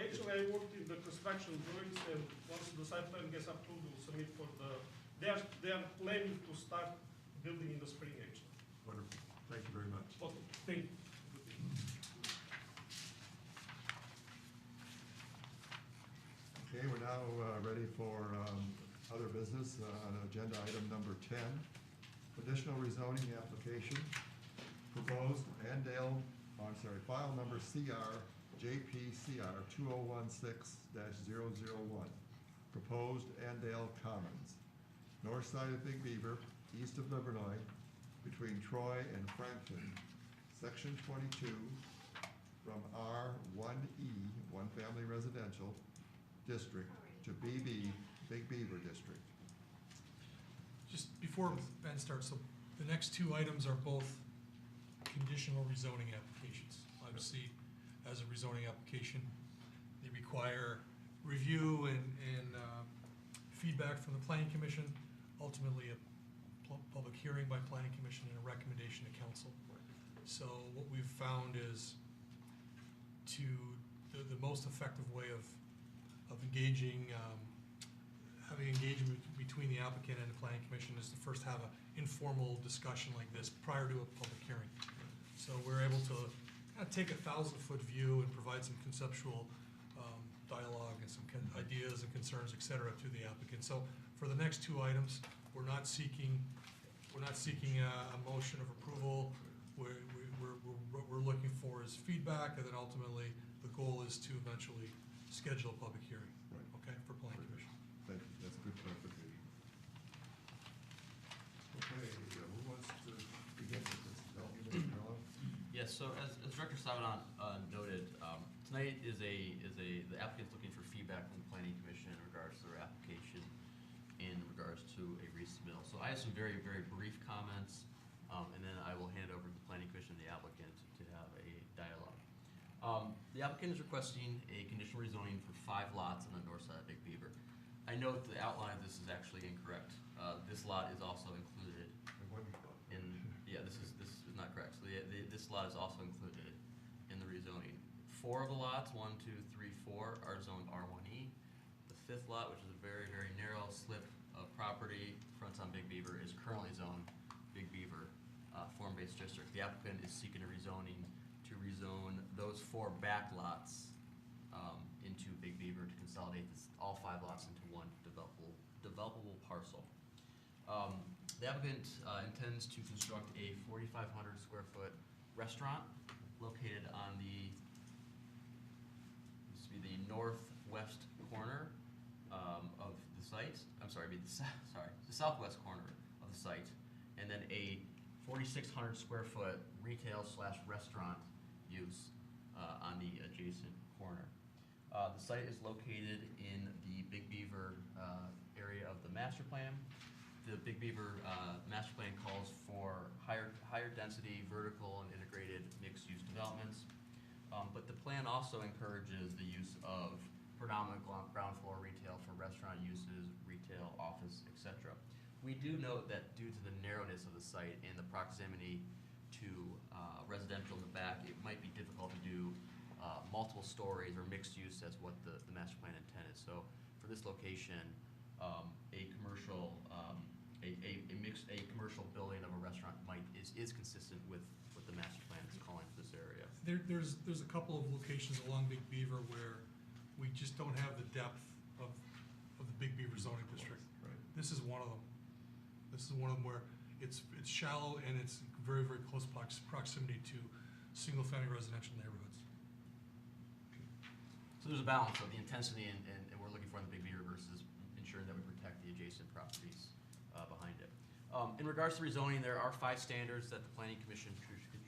Actually, I worked in the construction drawings, and once the site plan gets approved, we'll submit for the, they are planning to start building in the spring, actually. Wonderful. Thank you very much. Okay, thank you. Okay, we're now ready for other business on agenda item number 10. Conditional rezoning application, proposed Andale, file number JPCR 2016-001. Proposed Andale Commons, north side of Big Beaver, east of Livernois, between Troy and Frankton, section 22, from R1E, one family residential, district, to BB, Big Beaver District. Just before Ben starts, so the next two items are both conditional rezoning applications. Obviously, as a rezoning application, they require review and feedback from the planning commission, ultimately a public hearing by planning commission and a recommendation to council. So what we've found is the most effective way of engaging, having engagement between the applicant and the planning commission is to first have an informal discussion like this prior to a public hearing. So we're able to kind of take a 1,000-foot view and provide some conceptual dialogue and some ideas and concerns, et cetera, to the applicant. So for the next two items, we're not seeking a motion of approval. What we're looking for is feedback, and then ultimately the goal is to eventually schedule a public hearing. Right. Okay, for planning commission. Thank you, that's a good clarification. Okay, who wants to begin with this? Hello? Yes, so as Director Sabanon noted, tonight the applicant's looking for feedback from the planning commission in regards to their application in regards to a resubmittal. So I have some very, very brief comments, and then I will hand over to the planning commission and the applicant to have a dialogue. The applicant is requesting a conditional rezoning for 5 lots on the north side of Big Beaver. I note the outline of this is actually incorrect. This lot is also included in, this is not correct. So this lot is also included in the rezoning. 4 of the lots, 1, 2, 3, 4, are zoned R1E. The 5th lot, which is a very, very narrow slip of property, fronts on Big Beaver, is currently zoned Big Beaver form-based district. The applicant is seeking a rezoning to rezone those 4 back lots into Big Beaver to consolidate all 5 lots into one developable parcel. The applicant intends to construct a 4,500 square foot restaurant located on the northwest corner of the site. I'm sorry, the southwest corner of the site, and then a 4,600 square foot retail/restaurant use on the adjacent corner. The site is located in the Big Beaver area of the master plan. The Big Beaver master plan calls for higher density, vertical, and integrated mixed-use developments. But the plan also encourages the use of predominant ground floor retail for restaurant uses, retail, office, etc. We do note that due to the narrowness of the site and the proximity to residential in the back, it might be difficult to do multiple stories or mixed use as what the master plan intent is. So for this location, a commercial, a commercial building of a restaurant is consistent with what the master plan is calling for this area. There's a couple of locations along Big Beaver where we just don't have the depth of the Big Beaver zoning district. Right. This is one of them. This is one of them where it's shallow and it's very, very close proximity to single-family residential neighborhoods. So there's a balance of the intensity and we're looking for in the Big Beaver versus ensuring that we protect the adjacent properties behind it. In regards to rezoning, there are 5 standards that the Planning Commission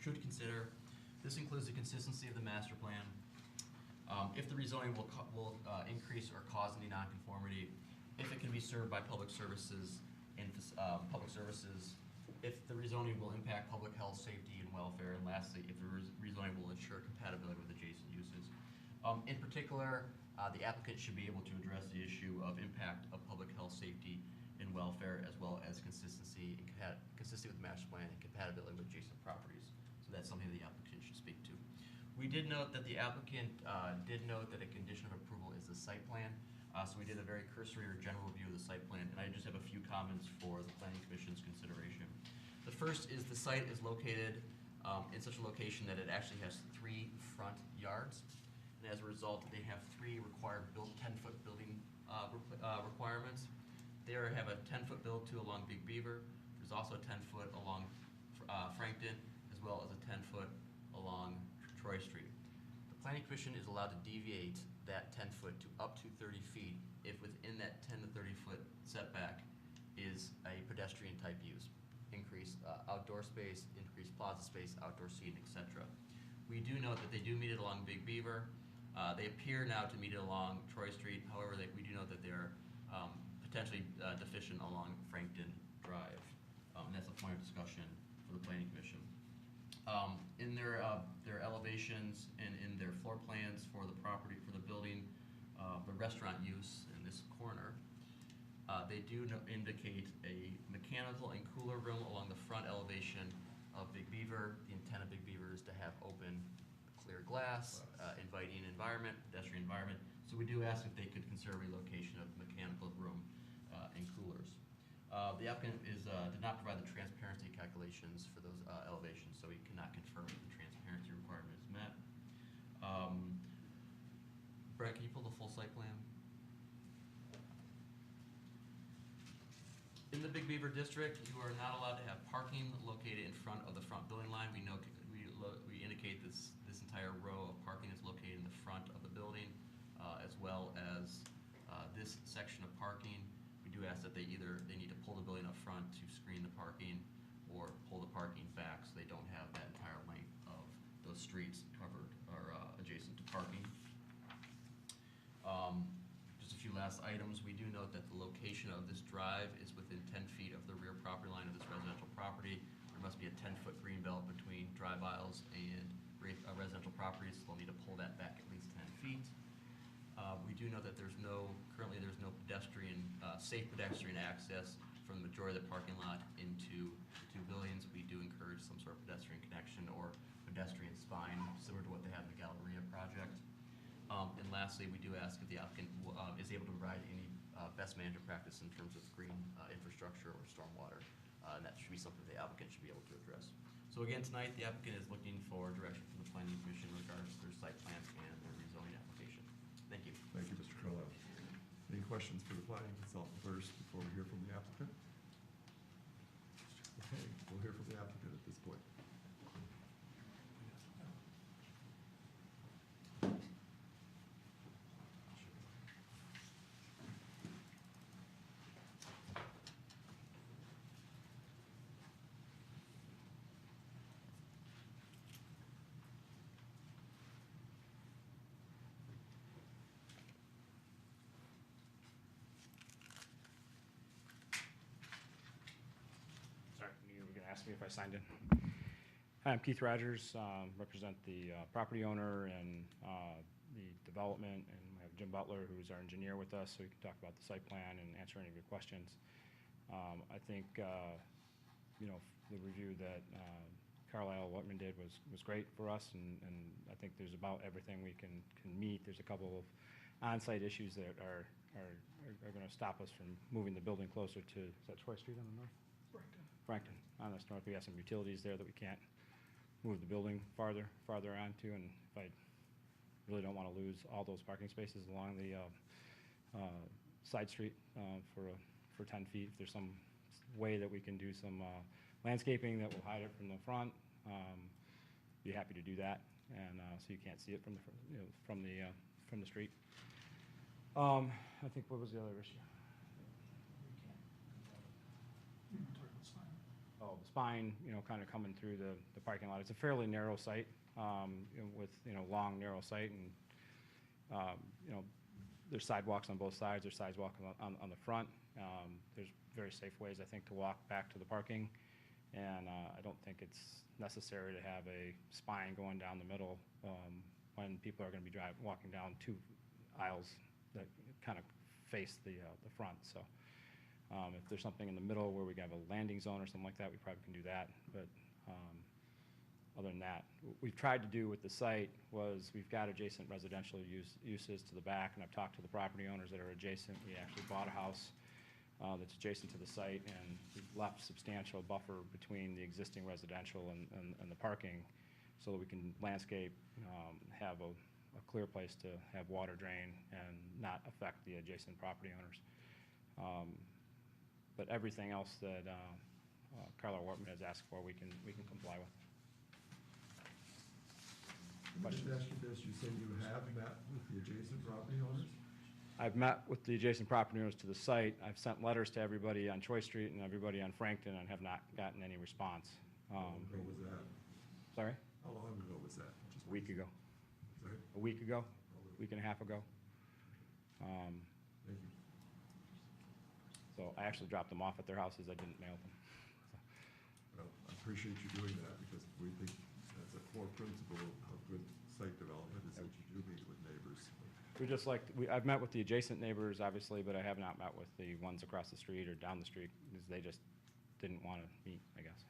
should consider. This includes the consistency of the master plan. If the rezoning will increase or cause any nonconformity, if it can be served by public services, if the rezoning will impact public health, safety, and welfare, and lastly, if the rezoning will ensure compatibility with adjacent uses. In particular, the applicant should be able to address the issue of impact of public health, safety, and welfare, as well as consistency with the master plan and compatibility with adjacent properties. So that's something the applicant should speak to. We did note that the applicant did note that a condition of approval is the site plan. So we did a very cursory or general review of the site plan, and I just have a few comments for the Planning Commission's consideration. The first is the site is located in such a location that it actually has 3 front yards, and as a result, they have 3 required 10-foot building requirements. They have a 10-foot build to along Big Beaver. There's also a 10-foot along Frankton, as well as a 10-foot along Troy Street. The Planning Commission is allowed to deviate that 10-foot to up to 30 feet if within that 10 to 30-foot setback is a pedestrian type use. Increased outdoor space, increased plaza space, outdoor seating, etc. We do note that they do meet it along Big Beaver. They appear now to meet it along Troy Street. However, we do note that they're potentially deficient along Frankton Drive. And that's a point of discussion for the Planning Commission. In their elevations and in their floor plans for the property, for the building, the restaurant use in this corner, they do indicate a mechanical and cooler room along the front elevation of Big Beaver. The intent of Big Beaver is to have open, clear glass, inviting environment, pedestrian environment. So we do ask if they could consider relocation of the mechanical room and coolers. The applicant did not provide the transparency calculations for those elevations, so we cannot confirm if the transparency requirement is met. Brett, can you pull the full site plan? In the Big Beaver district, you are not allowed to have parking located in front of the front building line. We indicate this entire row of parking is located in the front of the building, as well as this section of parking. We do ask that they need to pull the building up front to screen the parking, or pull the parking back so they don't have that entire length of those streets covered or adjacent to parking. Just a few last items. We do note that the location of this drive is within 10 feet of the rear property line of this residential property. There must be a 10-foot green belt between drive aisles and residential properties, so they'll need to pull that back at least 10 feet. We do know that currently there's no safe pedestrian access from the majority of the parking lot into the 2 buildings. We do encourage some sort of pedestrian connection or pedestrian spine, similar to what they have in the Galleria project. And lastly, we do ask if the applicant is able to provide any best management practice in terms of green infrastructure or stormwater, and that should be something the applicant should be able to address. So again, tonight, the applicant is looking for direction from the Planning Commission in regards to their site plans and their rezoning application. Thank you. Thank you, Mr. Curlow. Any questions for the planning consultant first before we hear from the applicant? Okay, we'll hear from the applicant at this point. Sorry, you were going to ask me if I signed in. Hi, I'm Keith Rogers, represent the property owner and the development, and we have Jim Butler, who's our engineer, with us, so we can talk about the site plan and answer any of your questions. I think, the review that Carlisle Whitman did was great for us, and I think there's about everything we can meet. There's a couple of on-site issues that are going to stop us from moving the building closer to, is that Troy Street on the north? Frankton. On this north, we have some utilities there that we can't move the building farther onto, and if I really don't want to lose all those parking spaces along the side street for 10 feet. If there's some way that we can do some landscaping that will hide it from the front, be happy to do that, and so you can't see it from the street. I think, what was the other issue? Oh, the spine, kind of coming through the parking lot. It's a fairly narrow site, with, long, narrow site, and, there's sidewalks on both sides, there's sidewalk on the front. There's very safe ways, I think, to walk back to the parking, and I don't think it's necessary to have a spine going down the middle when people are going to be walking down two aisles that kind of face the front. So if there's something in the middle where we have a landing zone or something like that, we probably can do that. But other than that, what we've tried to do with the site was we've got adjacent residential uses to the back, and I've talked to the property owners that are adjacent. We actually bought a house that's adjacent to the site, and we've left substantial buffer between the existing residential and the parking so that we can landscape, have a clear place to have water drain and not affect the adjacent property owners. But everything else that Carlisle Whitman has asked for, we can comply with. Let me just ask you this, you said you have met with the adjacent property owners? I've met with the adjacent property owners to the site. I've sent letters to everybody on Troy Street and everybody on Frankton, and have not gotten any response. How long ago was that? Sorry? How long ago was that? Just A week ago. Sorry? A week ago, week and a half ago. Thank you. So I actually dropped them off at their houses. I didn't mail them. Well, I appreciate you doing that, because we think that's a core principle of good site development, is that you do meet with neighbors. I've met with the adjacent neighbors, obviously, but I have not met with the ones across the street or down the street, because they just didn't want to meet, I guess.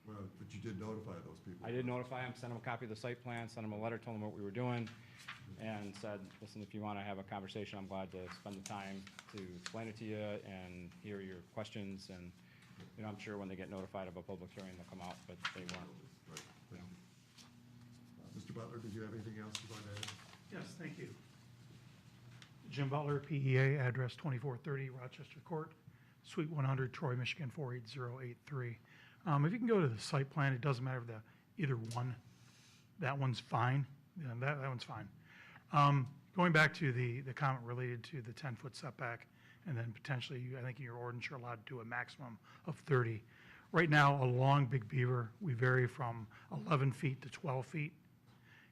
Well, but you did notify those people. I did notify them, sent them a copy of the site plan, sent them a letter, told them what we were doing, and said, listen, if you want to have a conversation, I'm glad to spend the time to explain it to you and hear your questions, and, I'm sure when they get notified of a public hearing, they'll come out, but they weren't. Right, thank you. Mr. Butler, did you have anything else you'd like to add? Yes, thank you. Jim Butler, PEA, address 2430 Rochester Court, Suite 100, Troy, Michigan 48083. If you can go to the site plan, it doesn't matter if either one. That one's fine. Yeah, that one's fine. Going back to the comment related to the 10-foot setback, and then potentially, I think in your ordinance, you're allowed to do a maximum of 30. Right now, along Big Beaver, we vary from 11 feet to 12 feet.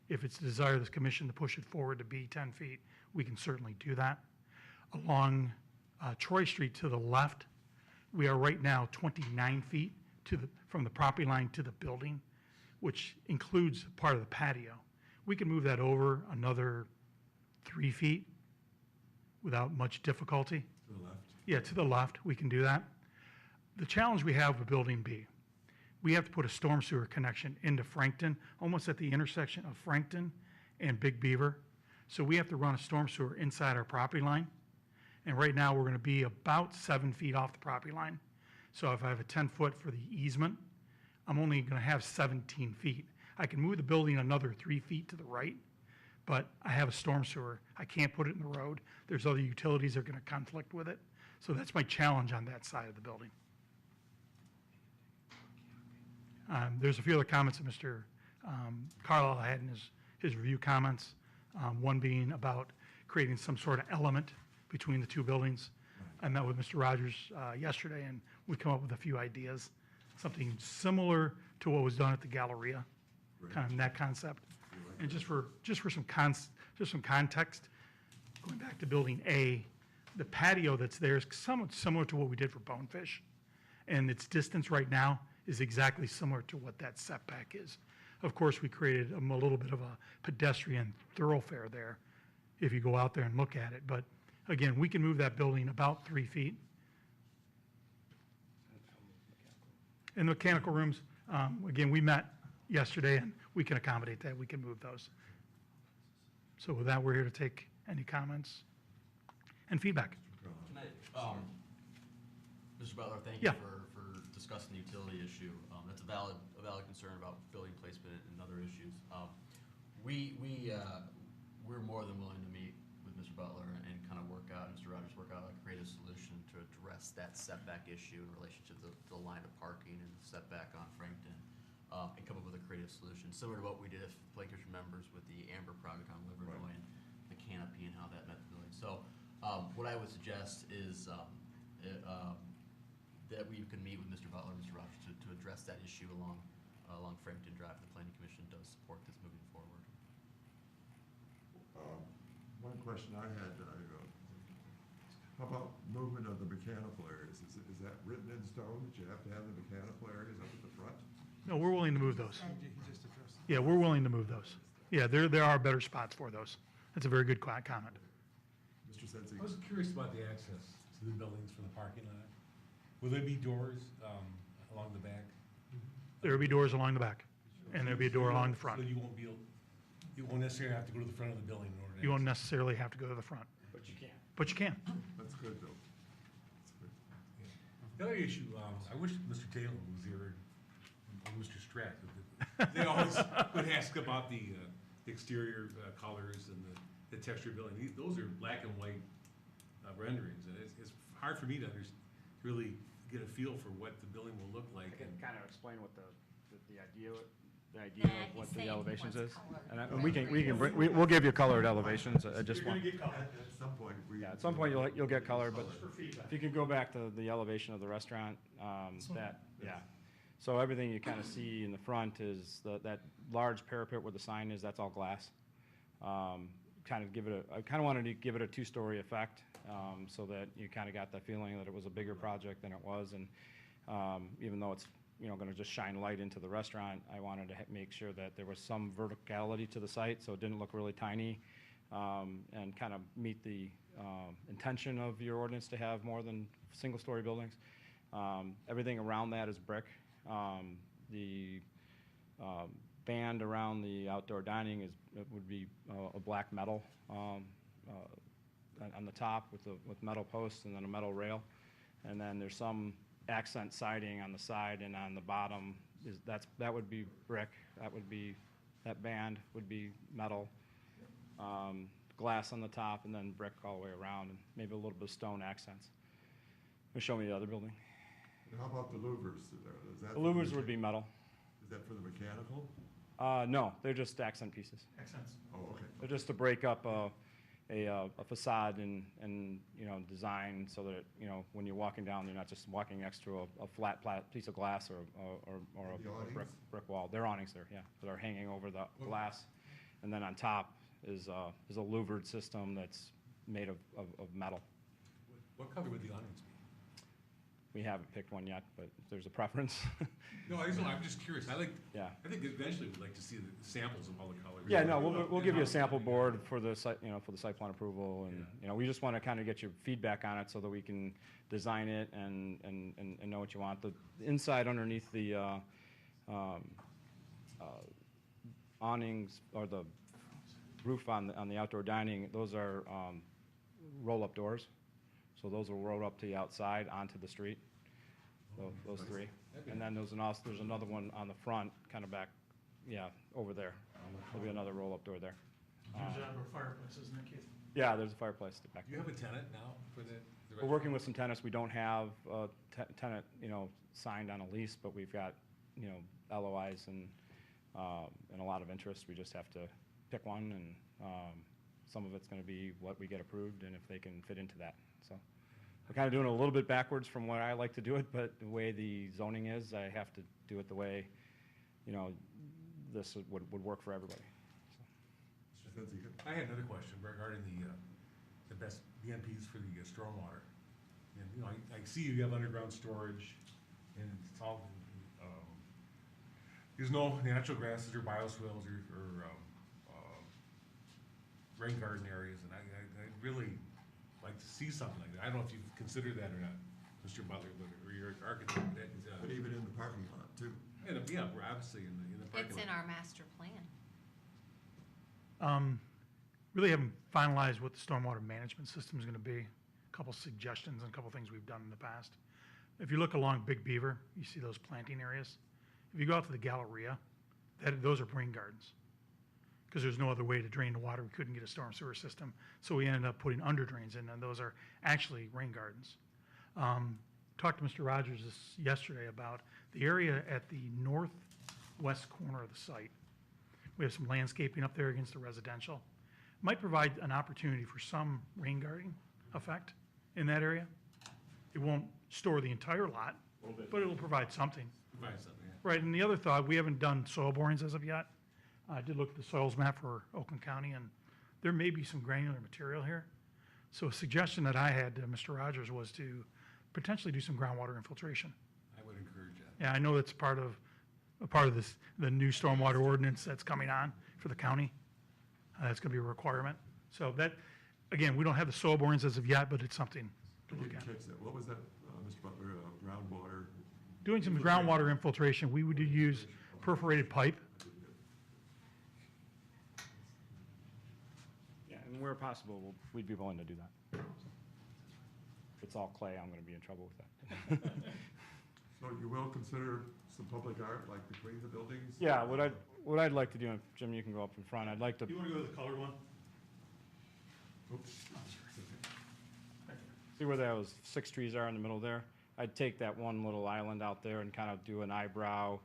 If it's the desire of this commission to push it forward to be 10 feet, we can certainly do that. Along Troy Street to the left, we are right now 29 feet from the property line to the building, which includes part of the patio. We can move that over another 3 feet without much difficulty. To the left? Yeah, to the left, we can do that. The challenge we have with Building B, we have to put a storm sewer connection into Frankton, almost at the intersection of Frankton and Big Beaver. So we have to run a storm sewer inside our property line. And right now, we're going to be about 7 feet off the property line. So if I have a 10-foot for the easement, I'm only going to have 17 feet. I can move the building another 3 feet to the right, but I have a storm sewer. I can't put it in the road. There's other utilities that are going to conflict with it. So that's my challenge on that side of the building. There's a few other comments that Mr. Carlisle had in his review comments, one being about creating some sort of element between the two buildings. I met with Mr. Rogers yesterday, and we come up with a few ideas, something similar to what was done at the Galleria, kind of that concept. And just for some context, going back to Building A, the patio that's there is somewhat similar to what we did for Bonefish, and its distance right now is exactly similar to what that setback is. Of course, we created a little bit of a pedestrian thoroughfare there, if you go out there and look at it. But again, we can move that building about 3 feet. In the mechanical rooms, again, we met yesterday, and we can accommodate that, we can move those. So with that, we're here to take any comments and feedback. Can I, Mr. Butler, thank Yeah. you for discussing the utility issue. That's a valid concern about building placement and other issues. We're more than willing to meet with Mr. Butler and kind of Mr. Rogers, work out a creative solution to address that setback issue in relation to the line of parking and the setback on Frankton, and come up with a creative solution, similar to what we did, if Plank Commission members, with the Amber project on Livernois and the canopy and how that met the building. So, what I would suggest is, that we can meet with Mr. Butler and Mr. Rogers to address that issue along Frankton Drive. The Planning Commission does support this moving forward. One question I had, how about movement of the mechanical areas? Is that written in stone that you have to have the mechanical areas up at the front? No, we're willing to move those. He just addressed. Yeah, we're willing to move those. Yeah, there are better spots for those. That's a very good comment. Mr. Sensi? I was curious about the access to the buildings from the parking lot. Will there be doors along the back? There'll be doors along the back, and there'll be a door along the front. So you won't necessarily have to go to the front of the building in order to You won't access. necessarily have to go to the front, But you can. but you can. That's good, though. That's good. The other issue, I wish Mr. Taylor was here, or Mr. Stratt. They always would ask about the exterior colors and the texture building. Those are black and white renderings, and it's hard for me to really get a feel for what the building will look like. I can And kind of explain what the idea Yeah, of he's what saying the he elevations wants is. color. And we'll give you colored elevations. I just You're want, gonna get color. At some point, yeah, at some point you'll get color, but if you could go back to the elevation of the restaurant, yeah. So everything you kind of see in the front is that large parapet where the sign is, that's all glass. I kind of wanted to give it a two-story effect, so that you kind of got that feeling that it was a bigger project than it was. And even though it's, going to just shine light into the restaurant, I wanted to make sure that there was some verticality to the site, so it didn't look really tiny, and kind of meet the intention of your ordinance to have more than single-story buildings. Everything around that is brick. The band around the outdoor dining would be a black metal on the top with metal posts and then a metal rail. And then there's some accent siding on the side, and on the bottom that would be brick. That band would be metal, glass on the top, and then brick all the way around, and maybe a little bit of stone accents. Show me the other building. And how about the louvers? Is that The louvers would be metal. Is that for the mechanical? No, they're just accent pieces. Accents. Oh, okay. They're just to break up a facade and design so that, when you're walking down, you're not just walking next to a flat piece of glass or The a awnings? brick wall. There are awnings there, yeah, that are hanging over the glass. And then on top is a louvered system that's made of metal. what color would the awnings be? We haven't picked one yet, but if there's a preference. No, I'm just curious. Yeah. I think eventually we'd like to see the samples of all the colors. Yeah, no, we'll give you a sample board for the site, for the site plan approval, and, we just want to kind of get your feedback on it so that we can design it and know what you want. The inside underneath the awnings, or the roof on the outdoor dining, those are roll-up doors. So those will roll up to the outside onto the street, those three. And then there's another one on the front, kind of back, over there. There'll be another roll-up door there. There's a fireplace, isn't there, Keith? Yeah, there's a fireplace back Do you there. have a tenant now for the We're working with some tenants. We don't have a tenant, signed on a lease, but we've got, LOIs and a lot of interest. We just have to pick one, and some of it's going to be what we get approved and if they can fit into that. So we're kind of doing it a little bit backwards from what I like to do it, but the way the zoning is, I have to do it the way, this would work for everybody. Mr. Sensi? I had another question regarding the best BMPs for the stormwater. And, I see you have underground storage, and it's all, there's no natural grasses or bioswales or rain garden areas, and I'd really like to see something like that. I don't know if you've considered that or not, Mr. Butler, or your architect. But even in the parking lot, too. We're obviously in the parking It's lot. in our master plan. Really haven't finalized what the stormwater management system is going to be. A couple suggestions and a couple things we've done in the past. If you look along Big Beaver, you see those planting areas. If you go out to the Galleria, those are rain gardens. Because there's no other way to drain the water. We couldn't get a storm sewer system. So we ended up putting under drains in, and those are actually rain gardens. Talked to Mr. Rogers yesterday about the area at the northwest corner of the site. We have some landscaping up there against the residential. Might provide an opportunity for some rain gardening effect in that area. It won't store the entire lot, but it'll provide something. Provide something, yeah. Right, and the other thought, we haven't done soil borings as of yet. I did look at the soils map for Oakland County, and there may be some granular material here. So a suggestion that I had to Mr. Rogers was to potentially do some groundwater infiltration. I would encourage that. Yeah, I know that's part of this, the new stormwater ordinance that's coming on for the county. That's gonna be a requirement. So that, again, we don't have the soil borings as of yet, but it's something to I look didn't at. catch that. What was that, Mr. Butler, groundwater? Doing some groundwater infiltration, we would use perforated pipe. Yeah, and where possible, we'd be willing to do that. If it's all clay, I'm gonna be in trouble with that. So you will consider some public art, like between the buildings? Yeah, what I'd like to do, and Jim, you can go up in front, I'd like to, wanna go to the colored one? Oops. see where those 6 trees are in the middle there? I'd take that one little island out there and kind of do an eyebrow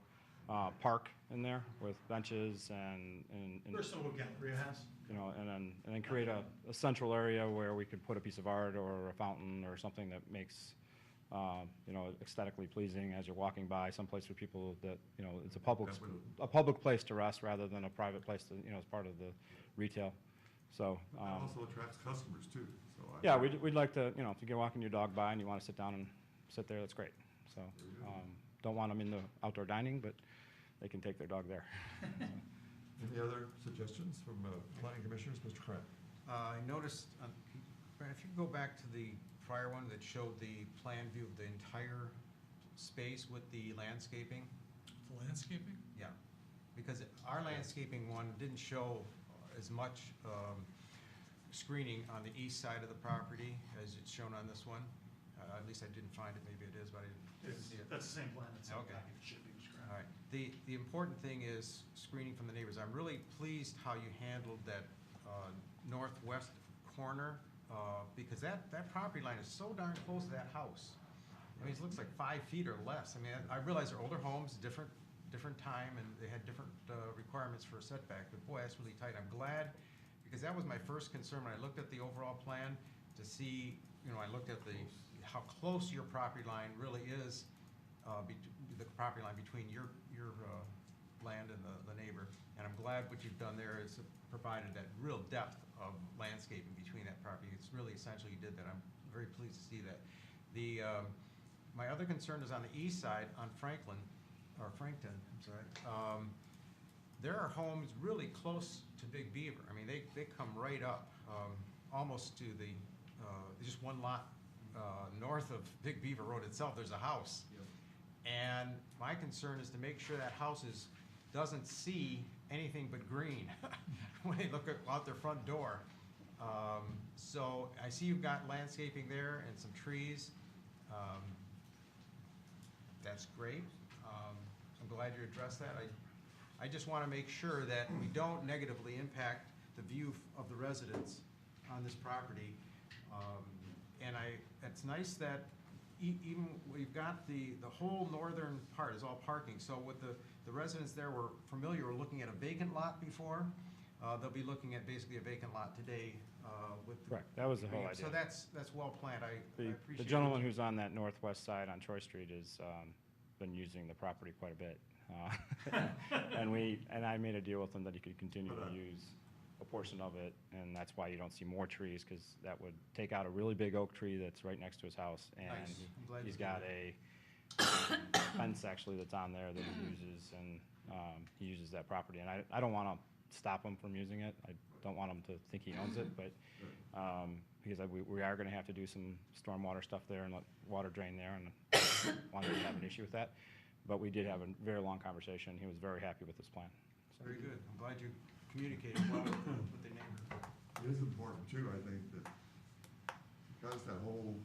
park in there with benches and what Galleria has. you know, and then create a central area where we could put a piece of art or a fountain or something that makes, you know, aesthetically pleasing as you're walking by, someplace for people that, you know, it's a public place to rest rather than a private place to, you know, as part of the retail. So, That also attracts customers too, so. yeah, we'd like to, you know, if you're walking your dog by and you want to sit down and sit there, that's great. So, don't want them in the outdoor dining, but they can take their dog there. Any other suggestions from planning commissioners? Mr. Krant? I noticed, Brad, if you could go back to the prior one that showed the plan view of the entire space with the landscaping. The landscaping? Yeah, because our landscaping one didn't show as much screening on the east side of the property as it's shown on this one. At least I didn't find it, maybe it is, but I didn't see it. That's the same plan that's in the Okay. package, should be described. All right, the important thing is screening from the neighbors. I'm really pleased how you handled that northwest corner, because that property line is so darn close to that house. I mean, it looks like 5 feet or less. I mean, I realize they're older homes, different time, and they had different requirements for a setback, but boy, that's really tight. I'm glad, because that was my first concern when I looked at the overall plan, to see, you know, I looked at how close your property line really is, the property line between your land and the neighbor. And I'm glad what you've done there is provided that real depth of landscaping between that property. It's really essential you did that. I'm very pleased to see that. My other concern is on the east side, on Frankton, I'm sorry. There are homes really close to Big Beaver. I mean, they come right up, almost to just one lot north of Big Beaver Road itself, there's a house. And my concern is to make sure that house doesn't see anything but green when they look out their front door. So I see you've got landscaping there and some trees. That's great. I'm glad you addressed that. I just want to make sure that we don't negatively impact the view of the residents on this property. And it's nice that even we've got the whole northern part is all parking. So what the residents there were familiar, were looking at a vacant lot before. They'll be looking at basically a vacant lot today with. Correct, that was the whole idea. So that's well planned. I appreciate The gentleman who's on that northwest side on Troy Street has been using the property quite a bit. And I made a deal with him that he could continue to use a portion of it, and that's why you don't see more trees, because that would take out a really big oak tree that's right next to his house. And Nice. I'm glad he's to got a fence actually that's on there that he uses, and he uses that property. And I don't want to stop him from using it. I don't want him to think he owns it, but because we are going to have to do some stormwater stuff there and let water drain there, and I don't want him to have an issue with that. But we did have a very long conversation. He was very happy with this plan. So- Very good. I'm glad you communicated well with the neighbor. It is important too, I think, that because that whole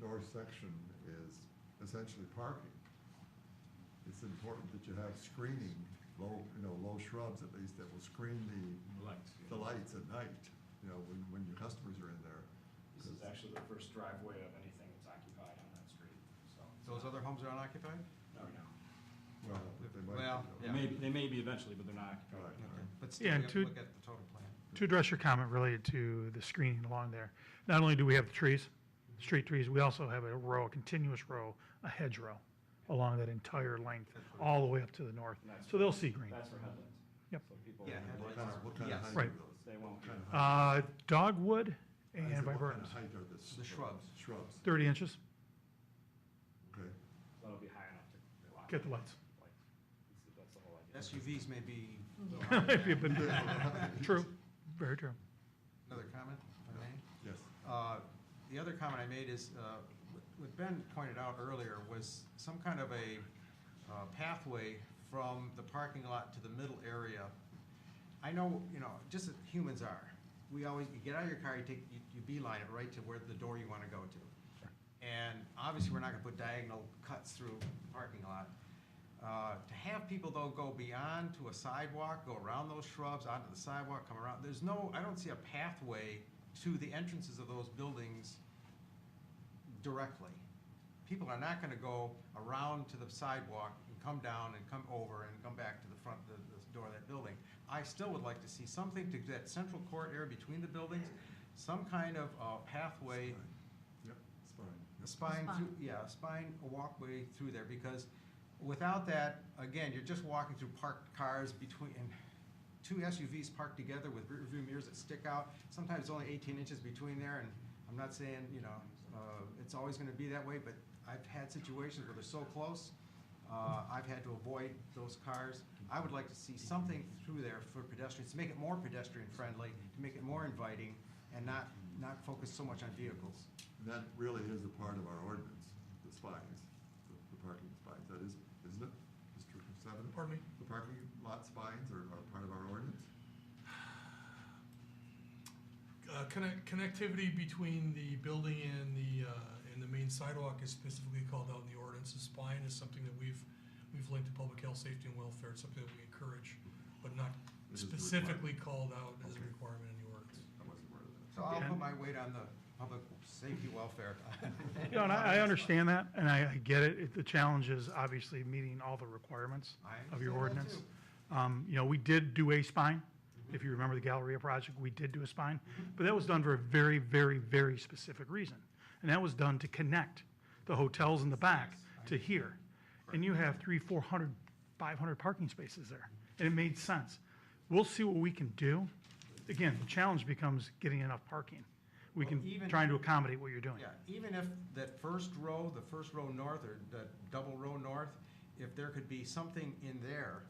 north section is essentially parking, it's important that you have screening, low shrubs at least, that will screen the lights at night, when your customers are in there. This is actually the first driveway of anything that's occupied on that street, so. Those other homes are unoccupied? No, no. Well, but they might be, Well, They may be eventually, but they're not occupied. Right. Okay. But Yeah, still, and we have to to- look at the total plan. To address your comment related to the screening along there, not only do we have the trees, street trees, we also have a continuous row, a hedgerow along that entire length, all the way up to the north. And that's So they'll see green. That's for headlands. Yep. So people. Yeah, what kind of Yes. height Right. are those? They won't. What kind of height? Dogwood I and said, what kind viburnums, of height are The shrubs. Shrubs, 30 inches, okay. That'll be high enough to block get the lights. light. That's the whole idea. SUVs may be. Might be a bit- True, very true. Another comment, if I may? Yes. The other comment I made is, what Ben pointed out earlier was some kind of a pathway from the parking lot to the middle area. I know, just as humans are, you get out of your car, you beeline it right to where the door you want to go to. And obviously, we're not going to put diagonal cuts through the parking lot. To have people though go beyond to a sidewalk, go around those shrubs, onto the sidewalk, come around, I don't see a pathway to the entrances of those buildings directly. People are not gonna go around to the sidewalk and come down and come over and come back to the front, the door of that building. I still would like to see something to that central court area between the buildings, some kind of pathway, Yep, spine. a spine through, a spine, a walkway through there, because without that, again, you're just walking through parked cars and two SUVs parked together with rear view mirrors that stick out. Sometimes only 18 inches between there, and I'm not saying, it's always gonna be that way, but I've had situations where they're so close. I've had to avoid those cars. I would like to see something through there for pedestrians, to make it more pedestrian friendly, to make it more inviting, and not focus so much on vehicles. And that really is a part of our ordinance, the spines, the parking spines. That is, isn't it, Mr. Stephenson? Pardon me? The parking lot spines are part of our ordinance? Connectivity between the building and the main sidewalk is specifically called out in the ordinance. The spine is something that we've linked to public health, safety, and welfare. It's something that we encourage, but not This is the specifically called out as a Okay. requirement in the ordinance. I wasn't aware of that. So I'll put my weight on the public safety welfare. And I understand that, and I get it. The challenge is obviously meeting all the requirements I of your understand that ordinance. We did do a spine. If you remember the Galleria project, we did do a spine, but that was done for a very, very, very specific reason. And that was done to connect the hotels in the back to here. And you have 300, 400, 500 parking spaces there, and it made sense. We'll see what we can do. Again, the challenge becomes getting enough parking. We can, trying to accommodate what you're doing. Yeah, even if that first row, the first row north, or the double row north, if there could be something in there,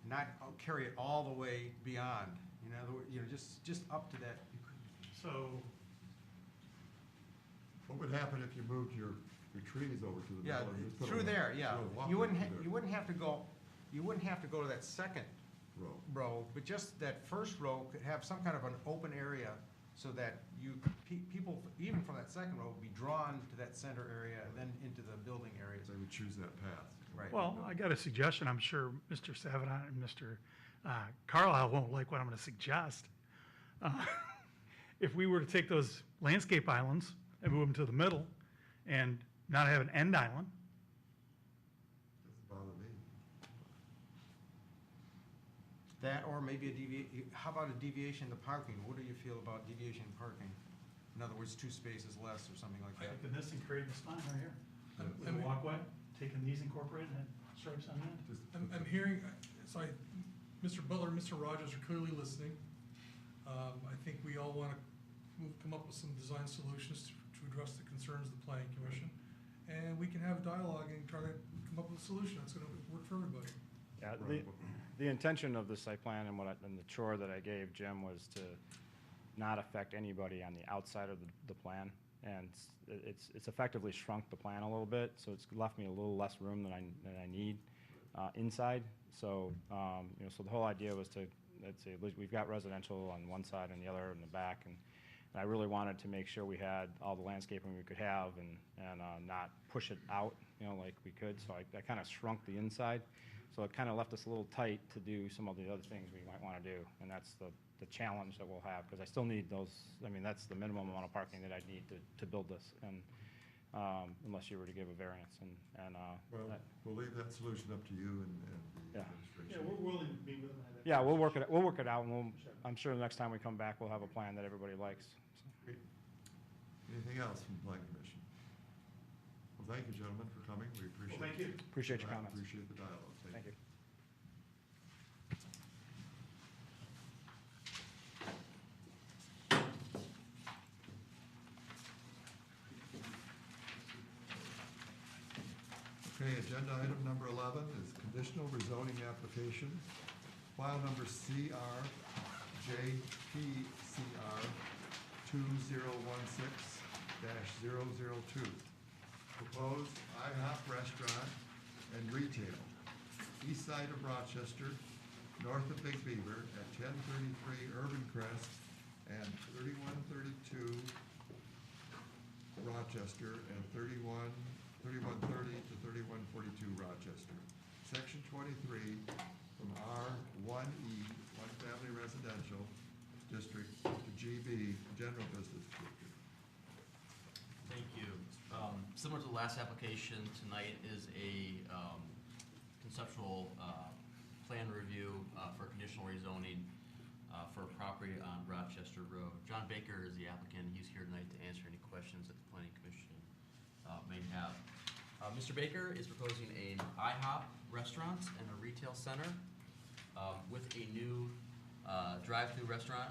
not carry it all the way beyond, in other words, just up to that. So, What would happen if you moved your trees over to the Yeah, middle? and just put through a- there, yeah. throw a walkway You wouldn't, through there? you wouldn't have to go to that second Row. row, but just that first row could have some kind of an open area so that people, even from that second row, would be drawn to that center area and then into the building areas. They would choose that path. Right. well, I got a suggestion. I'm sure Mr. Savadon and Mr. Carlisle won't like what I'm going to suggest. If we were to take those landscape islands and move them to the middle and not have an end island, Doesn't bother me. That, or maybe how about a deviation in the parking? What do you feel about deviation in parking? In other words, 2 spaces less or something like that. taking this and creating a spine right here. I mean- walkway, taking these incorporating it, stripes on the end. Just I'm hearing, Mr. Butler and Mr. Rogers are clearly listening. I think we all want to come up with some design solutions to address the concerns of the planning commission. And we can have dialogue and try to come up with a solution that's going to work for everybody. Yeah, the intention of the site plan and and the chore that I gave Jim was to not affect anybody on the outside of the plan And it's effectively shrunk the plan a little bit, so it's left me a little less room than I need inside. So, so the whole idea was to, let's say, we've got residential on one side and the other in the back, and I really wanted to make sure we had all the landscaping we could have and not push it out, like we could. So I kind of shrunk the inside. So it kind of left us a little tight to do some of the other things we might want to do, and that's the challenge that we'll have, because I still need those. I mean, that's the minimum amount of parking that I'd need to build this, and unless you were to give a variance, Well, we'll leave that solution up to you and the Yeah. administration. we're willing to meet with them. yeah, we'll work it out, and I'm sure the next time we come back, we'll have a plan that everybody likes. Great. Anything else from the planning commission? Well, thank you, gentlemen, for coming. We appreciate it. thank you. Appreciate your comments. Appreciate the dialogue. Thank you. Okay, agenda item number 11 is conditional rezoning application, file number CRJPCR 2016-002. Proposed IHOP restaurant and retail, east side of Rochester, north of Big Beaver at 1033 Urban Crest and 3132 Rochester and 3130 to 3142 Rochester. Section 23 from R1E, One Family Residential District, to GB, General Business District. Thank you. Similar to the last application, tonight is a conceptual plan review for conditional rezoning for a property on Rochester Road. John Baker is the applicant. He's here tonight to answer any questions that the Planning Commission may have. Mr. Baker is proposing an IHOP restaurant and a retail center with a new drive-through restaurant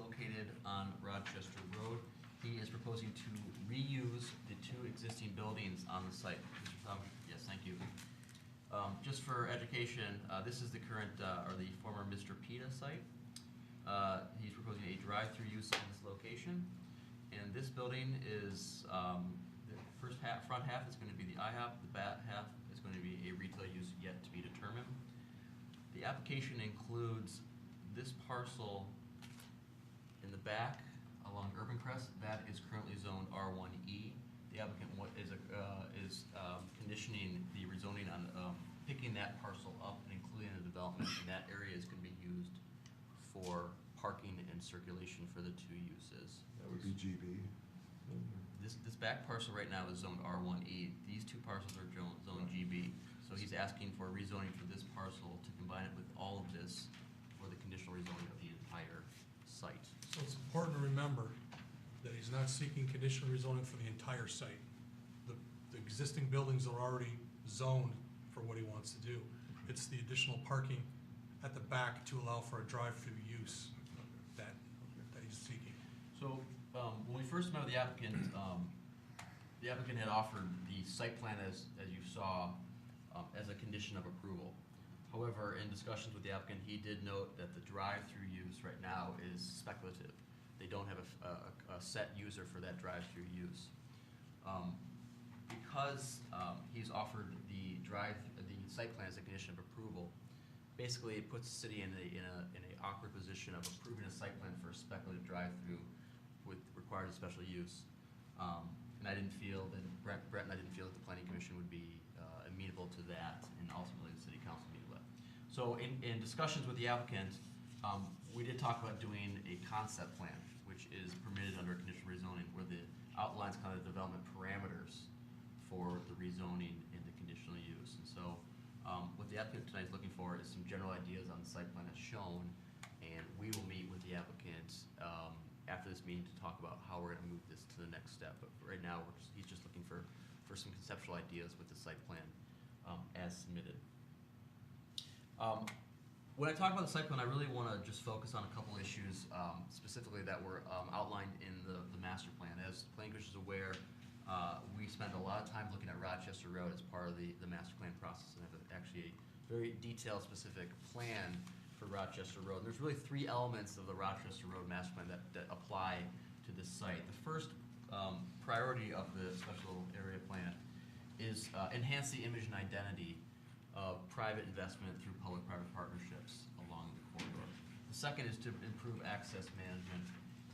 located on Rochester Road. He is proposing to reuse the two existing buildings on the site. Mr. Thumb, yes, thank you. Just for education, this is the current, or the former Mr. Pita site. He's proposing a drive-through use on this location. And this building is, the front half is going to be the IHOP, the back half is going to be a retail use yet to be determined. The application includes this parcel in the back along Urban Crest. That is currently zoned R1E. The applicant is conditioning the rezoning on picking that parcel up and including the development, and that area is going to be used for parking and circulation for the two uses. That would be GB. This back parcel right now is zoned R1E. These two parcels are zoned GB. So he's asking for rezoning for this parcel to combine it with all of this for the conditional rezoning of the entire site. So it's important to remember that he's not seeking conditional rezoning for the entire site. The existing buildings are already zoned for what he wants to do. It's the additional parking at the back to allow for a drive-through use that he's seeking. So when we first met with the applicant had offered the site plan as you saw as a condition of approval. However, in discussions with the applicant, he did note that the drive-through use right now is speculative. They don't have a set user for that drive-through use. Because he's offered the site plan as a condition of approval, basically it puts the city in a awkward position of approving a site plan for a speculative drive-through with required special use. And I didn't feel that, Brett and I didn't feel that the Planning Commission would be amenable to that, and ultimately the City Council be with. So in discussions with the applicant, we did talk about doing a concept plan, which is permitted under conditional rezoning, where the outlines kind of development parameters for the rezoning and the conditional use. And so what the applicant tonight is looking for is some general ideas on the site plan as shown, and we will meet with the applicant after this meeting to talk about how we're going to move this to the next step. But right now, he's just looking for some conceptual ideas with the site plan as submitted. When I talk about the site plan, I really want to just focus on a couple issues specifically that were outlined in the master plan. As the Planning Commission is aware, we spent a lot of time looking at Rochester Road as part of the master plan process, and have actually a very detailed, specific plan for Rochester Road. And there's really three elements of the Rochester Road master plan that apply to this site. The first priority of the special area plan is enhance the image and identity of private investment through public-private partnerships along the corridor. The second is to improve access management,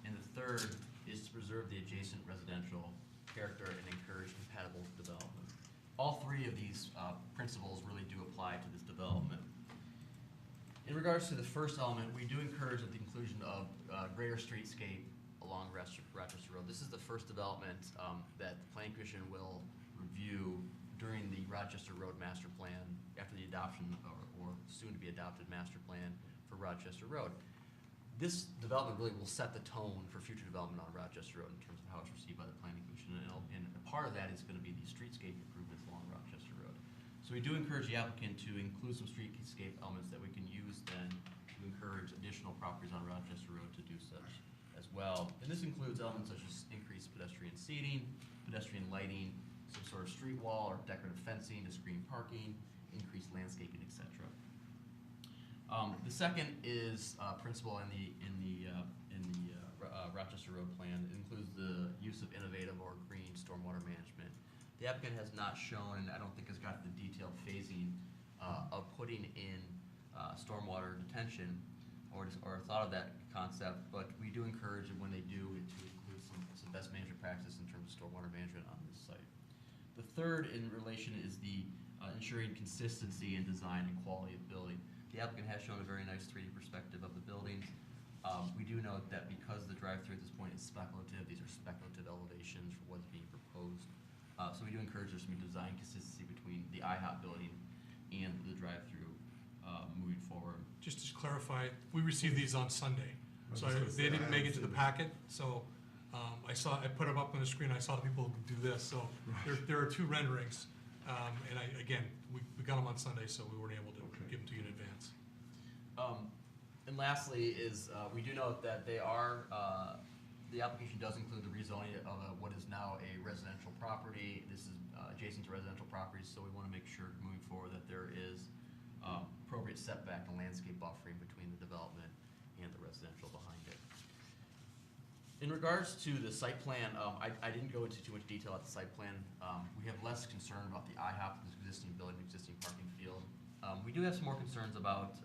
and the third is to preserve the adjacent residential character and encourage compatible development. All three of these principles really do apply to this development. In regards to the first element, we do encourage the inclusion of greater streetscape along Rochester Road. This is the first development that the Planning Commission will review during the Rochester Road Master Plan after the adoption or soon to be adopted master plan for Rochester Road. This development really will set the tone for future development on Rochester Road in terms of how it's received by the Planning Commission. And a part of that is going to be the streetscape improvements along Rochester Road. So we do encourage the applicant to include some streetscape elements that we can use then to encourage additional properties on Rochester Road to do such as well. And this includes elements such as increased pedestrian seating, pedestrian lighting, some sort of street wall or decorative fencing to screen parking, increased landscaping, etc. The second is principle in the Rochester Road plan. It includes the use of innovative or green stormwater management. The applicant has not shown, and I don't think has got the detailed phasing of putting in stormwater detention or thought of that concept, but we do encourage it when they do to include some best management practice in terms of stormwater management on this site. The third in relation is the ensuring consistency in design and quality of building. The applicant has shown a very nice 3D perspective of the buildings. We do note that because the drive-through at this point is speculative, these are speculative elevations for what's being proposed. So we do encourage there to be design consistency between the IHOP building and the drive-through moving forward. Just to clarify, we received these on Sunday, so I was gonna say, they I didn't make it to haven't the seen packet, so I put them up on the screen, I saw the people do this, so there are two renderings. And again, we got them on Sunday, so we weren't able to give them to you in advance. And lastly is, we do note that they are, the application does include the rezoning of what is now a residential property. This is adjacent to residential properties, so we want to make sure moving forward that there is appropriate setback and landscape buffering between the development and the residential behind it. In regards to the site plan, I didn't go into too much detail at the site plan. We have less concern about the IHOP, the existing building, existing parking field. We do have some more concerns about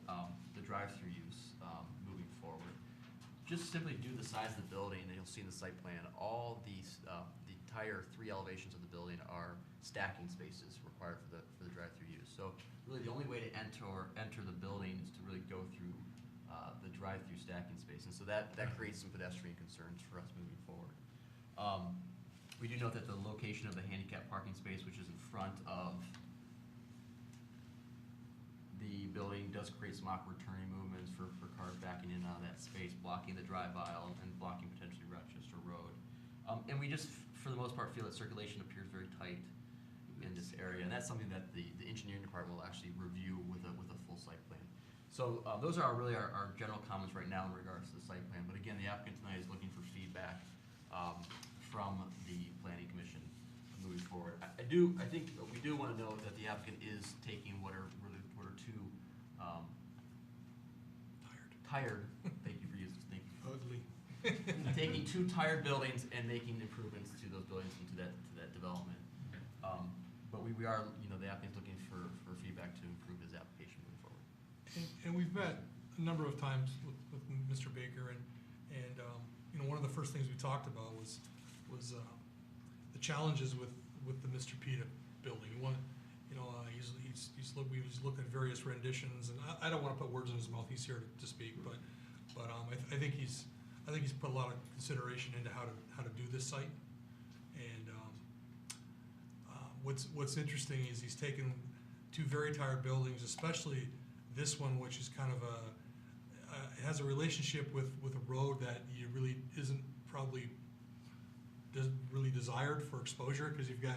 the drive-through use moving forward. Just simply due to the size of the building, and you'll see in the site plan, all these, the entire 3 elevations of the building are stacking spaces required for the drive-through use. So really the only way to enter the building is to really go through the drive-through stacking space. And so that creates some pedestrian concerns for us moving forward. We do note that the location of the handicap parking space, which is in front of the building, does create some awkward turning movements for cars backing in and out of that space, blocking the drive aisle and blocking potentially Rochester Road. And we just, for the most part, feel that circulation appears very tight in this area, and that's something that the engineering department will actually review with a full site plan. So those are really our general comments right now in regards to the site plan. But again, the applicant tonight is looking for feedback from the Planning Commission moving forward. I think we do want to note that the applicant is taking what are two tired. Thank you for using. Thank you. Ugly. Taking 2 tired buildings and making improvements to those buildings and to that development. But we are, the applicant's looking for feedback to improve his application moving forward. And we've met a number of times with Mr. Baker, and one of the first things we talked about was the challenges with the Mr. Pita building. He's looking at various renditions, and I don't want to put words in his mouth. He's here to speak, but I think he's put a lot of consideration into how to do this site. And what's interesting is he's taken 2 very tired buildings, especially this one, which is kind of it has a relationship with a road that you really isn't probably really desired for exposure, because you've got,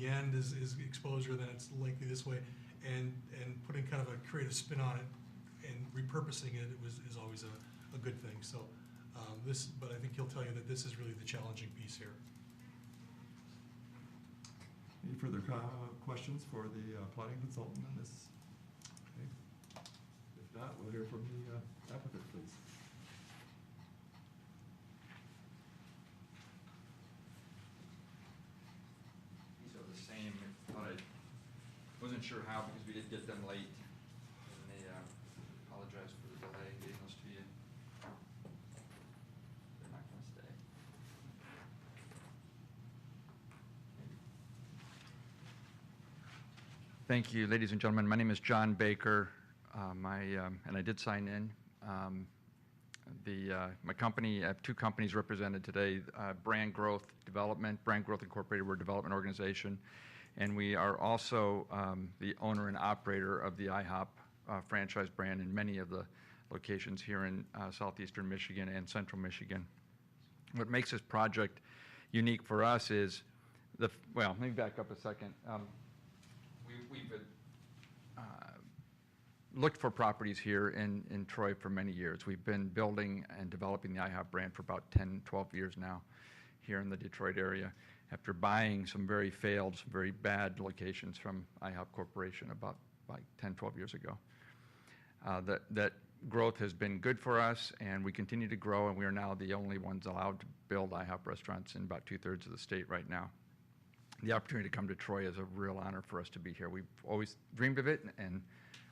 the end is exposure, then it's likely this way, and putting kind of a creative spin on it and repurposing it is always a good thing. So but I think he'll tell you that this is really the challenging piece here. Any further questions for the planning consultant on this? Okay. If not, we'll hear from the applicant, please. sure how because we did get them late. And they apologize for the delay in getting those to you. They're not going to stay. Thank you, ladies and gentlemen. My name is John Baker. And I did sign in. My company, I have two companies represented today, Brand Growth Development, Brand Growth Incorporated, we're a development organization, and we are also the owner and operator of the IHOP franchise brand in many of the locations here in southeastern Michigan and central Michigan. What makes this project unique for us is, well, let me back up a second. We've looked for properties here in Troy for many years. We've been building and developing the IHOP brand for about 10, 12 years now here in the Detroit area after buying some very failed, some very bad locations from IHOP Corporation about like 10, 12 years ago. That growth has been good for us, and we continue to grow, and we are now the only ones allowed to build IHOP restaurants in about 2/3 of the state right now. The opportunity to come to Troy is a real honor for us to be here. We've always dreamed of it, and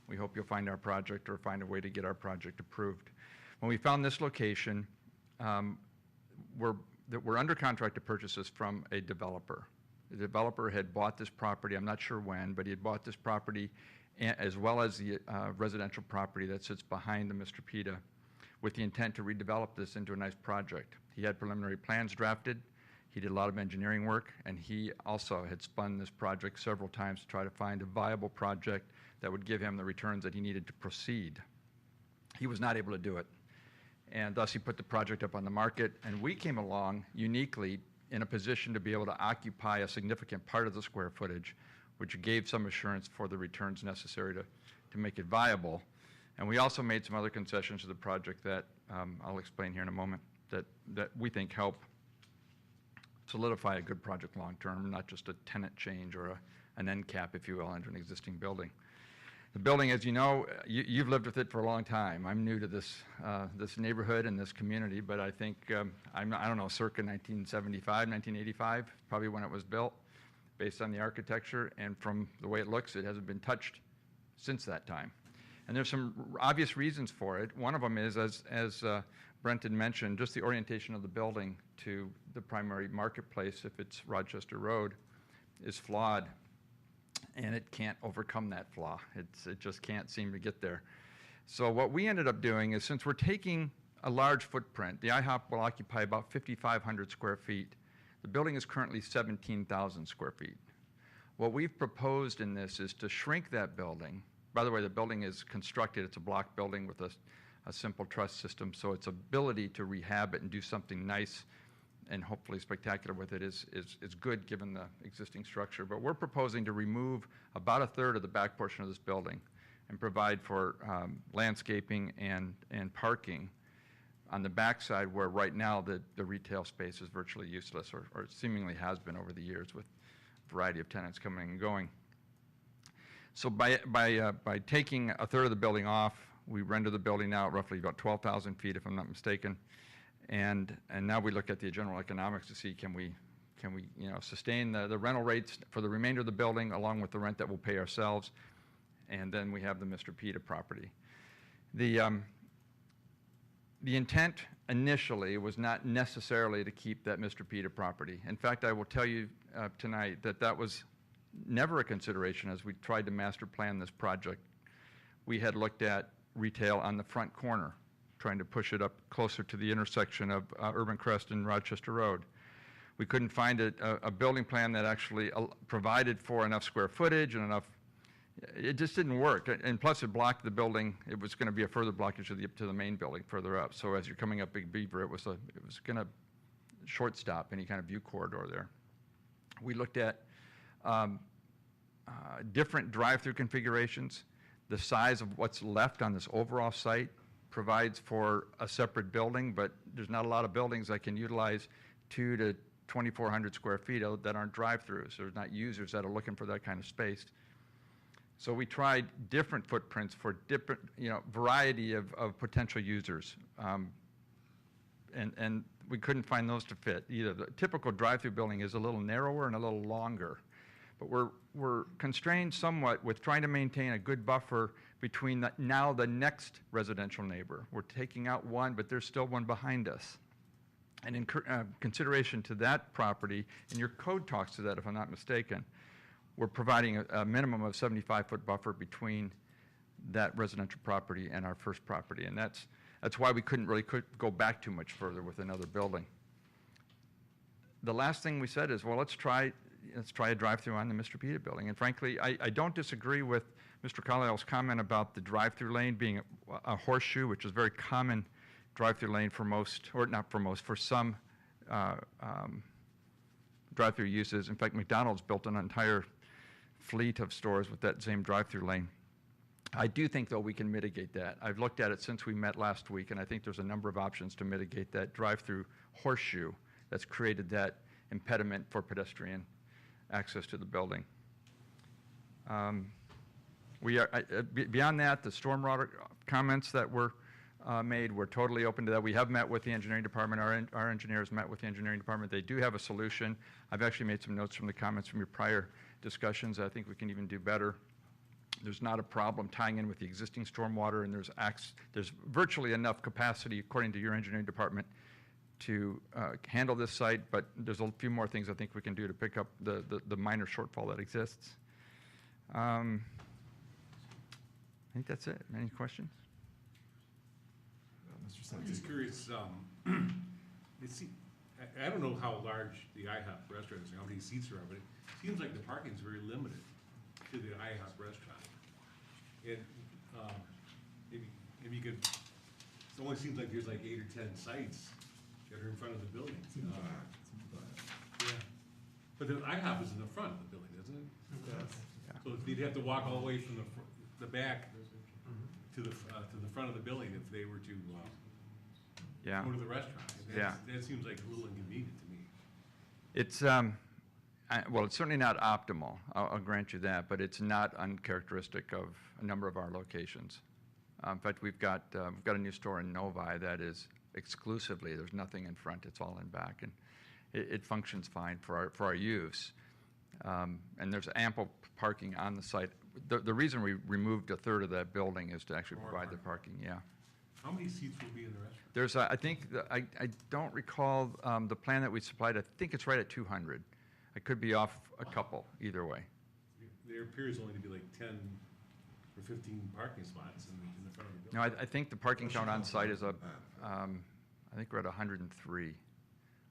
we hope you'll find our project or find a way to get our project approved. When we found this location, we're under contract to purchase this from a developer. The developer had bought this property, I'm not sure when, but he had bought this property as well as the residential property that sits behind the Mr. Pita with the intent to redevelop this into a nice project. He had preliminary plans drafted. He did a lot of engineering work, and he also had spun this project several times to try to find a viable project that would give him the returns that he needed to proceed. He was not able to do it, and thus he put the project up on the market, and we came along uniquely in a position to be able to occupy a significant part of the square footage, which gave some assurance for the returns necessary to make it viable. And we also made some other concessions to the project that I'll explain here in a moment that we think help solidify a good project long-term, not just a tenant change or an end cap, if you will, under an existing building. The building, as you know, you've lived with it for a long time. I'm new to this neighborhood and this community, but I think, I don't know, circa 1975, 1985, probably when it was built, based on the architecture, and from the way it looks, it hasn't been touched since that time. And there's some obvious reasons for it. One of them is, as Brenton mentioned, just the orientation of the building to the primary marketplace, if it's Rochester Road, is flawed, and it can't overcome that flaw. It just can't seem to get there. So what we ended up doing is, since we're taking a large footprint, the IHOP will occupy about 5,500 square feet. The building is currently 17,000 square feet. What we've proposed in this is to shrink that building. By the way, the building is constructed, it's a block building with a simple truss system, so its ability to rehab it and do something nice and hopefully spectacular with it is good given the existing structure. But we're proposing to remove about 1/3 of the back portion of this building and provide for landscaping and parking on the backside, where right now the retail space is virtually useless, or seemingly has been over the years with a variety of tenants coming and going. So by taking 1/3 of the building off, we render the building out roughly about 12,000 feet, if I'm not mistaken. And now we look at the general economics to see can we sustain the rental rates for the remainder of the building along with the rent that we'll pay ourselves. And then we have the Mr. Pita property. The intent initially was not necessarily to keep that Mr. Pita property. In fact, I will tell you tonight that was never a consideration as we tried to master plan this project. We had looked at retail on the front corner, trying to push it up closer to the intersection of Urban Crest and Rochester Road. We couldn't find a building plan that actually provided for enough square footage and enough. It just didn't work, and plus it blocked the building. It was going to be a further blockage to the main building further up. So as you're coming up Big Beaver, it was going to short stop any kind of view corridor there. We looked at different drive-through configurations. The size of what's left on this overall site provides for a separate building, but there's not a lot of buildings that can utilize 200 to 2,400 square feet that aren't drive-throughs. There's not users that are looking for that kind of space. So we tried different footprints for different, variety of potential users, and we couldn't find those to fit either. The typical drive-through building is a little narrower and a little longer. But we're constrained somewhat with trying to maintain a good buffer between the next residential neighbor. We're taking out one, but there's still one behind us. And in consideration to that property, and your code talks to that if I'm not mistaken, we're providing a minimum of 75-foot buffer between that residential property and our first property. And that's why we couldn't really go back too much further with another building. The last thing we said is, well, let's try a drive-through on the Mr. Pita building. And frankly, I don't disagree with Mr. Carlisle's comment about the drive-through lane being a horseshoe, which is a very common drive-through lane for most, or not for most, for some drive-through uses. In fact, McDonald's built an entire fleet of stores with that same drive-through lane. I do think, though, we can mitigate that. I've looked at it since we met last week, and I think there's a number of options to mitigate that drive-through horseshoe that's created that impediment for pedestrian access to the building. We are, beyond that, the stormwater comments that were made, we're totally open to that. We have met with the engineering department. Our engineers met with the engineering department. They do have a solution. I've actually made some notes from the comments from your prior discussions. I think we can even do better. There's not a problem tying in with the existing stormwater, and there's virtually enough capacity, according to your engineering department, to handle this site, but there's a few more things I think we can do to pick up the minor shortfall that exists. I think that's it. Any questions? Mr. I'm Sensi. just curious, I don't know how large the IHOP restaurant is, how many seats there are, but it seems like the parking is very limited to the IHOP restaurant. And maybe you could, it only seems like there's like 8 or 10 sites that are in front of the building. Yeah. But the IHOP is in the front of the building, isn't it? Yes. So you'd have to walk all the way from the back to the front of the building if they were to Yeah. go to the restaurant. That seems like a little inconvenient to me. It's, well, it's certainly not optimal, I'll grant you that, but it's not uncharacteristic of a number of our locations. In fact, we've got a new store in Novi that is exclusively, there's nothing in front, it's all in back, and it functions fine for our use. And there's ample parking on the site. The reason we removed a third of that building is to actually provide the parking, yeah. How many seats will be in the restaurant? There's, I think, I don't recall the plan that we supplied, I think it's right at 200. I could be off a couple, either way. There appears only to be like 10 or 15 parking spots in the front of the building. No, I think the parking count on site is I think we're at 103,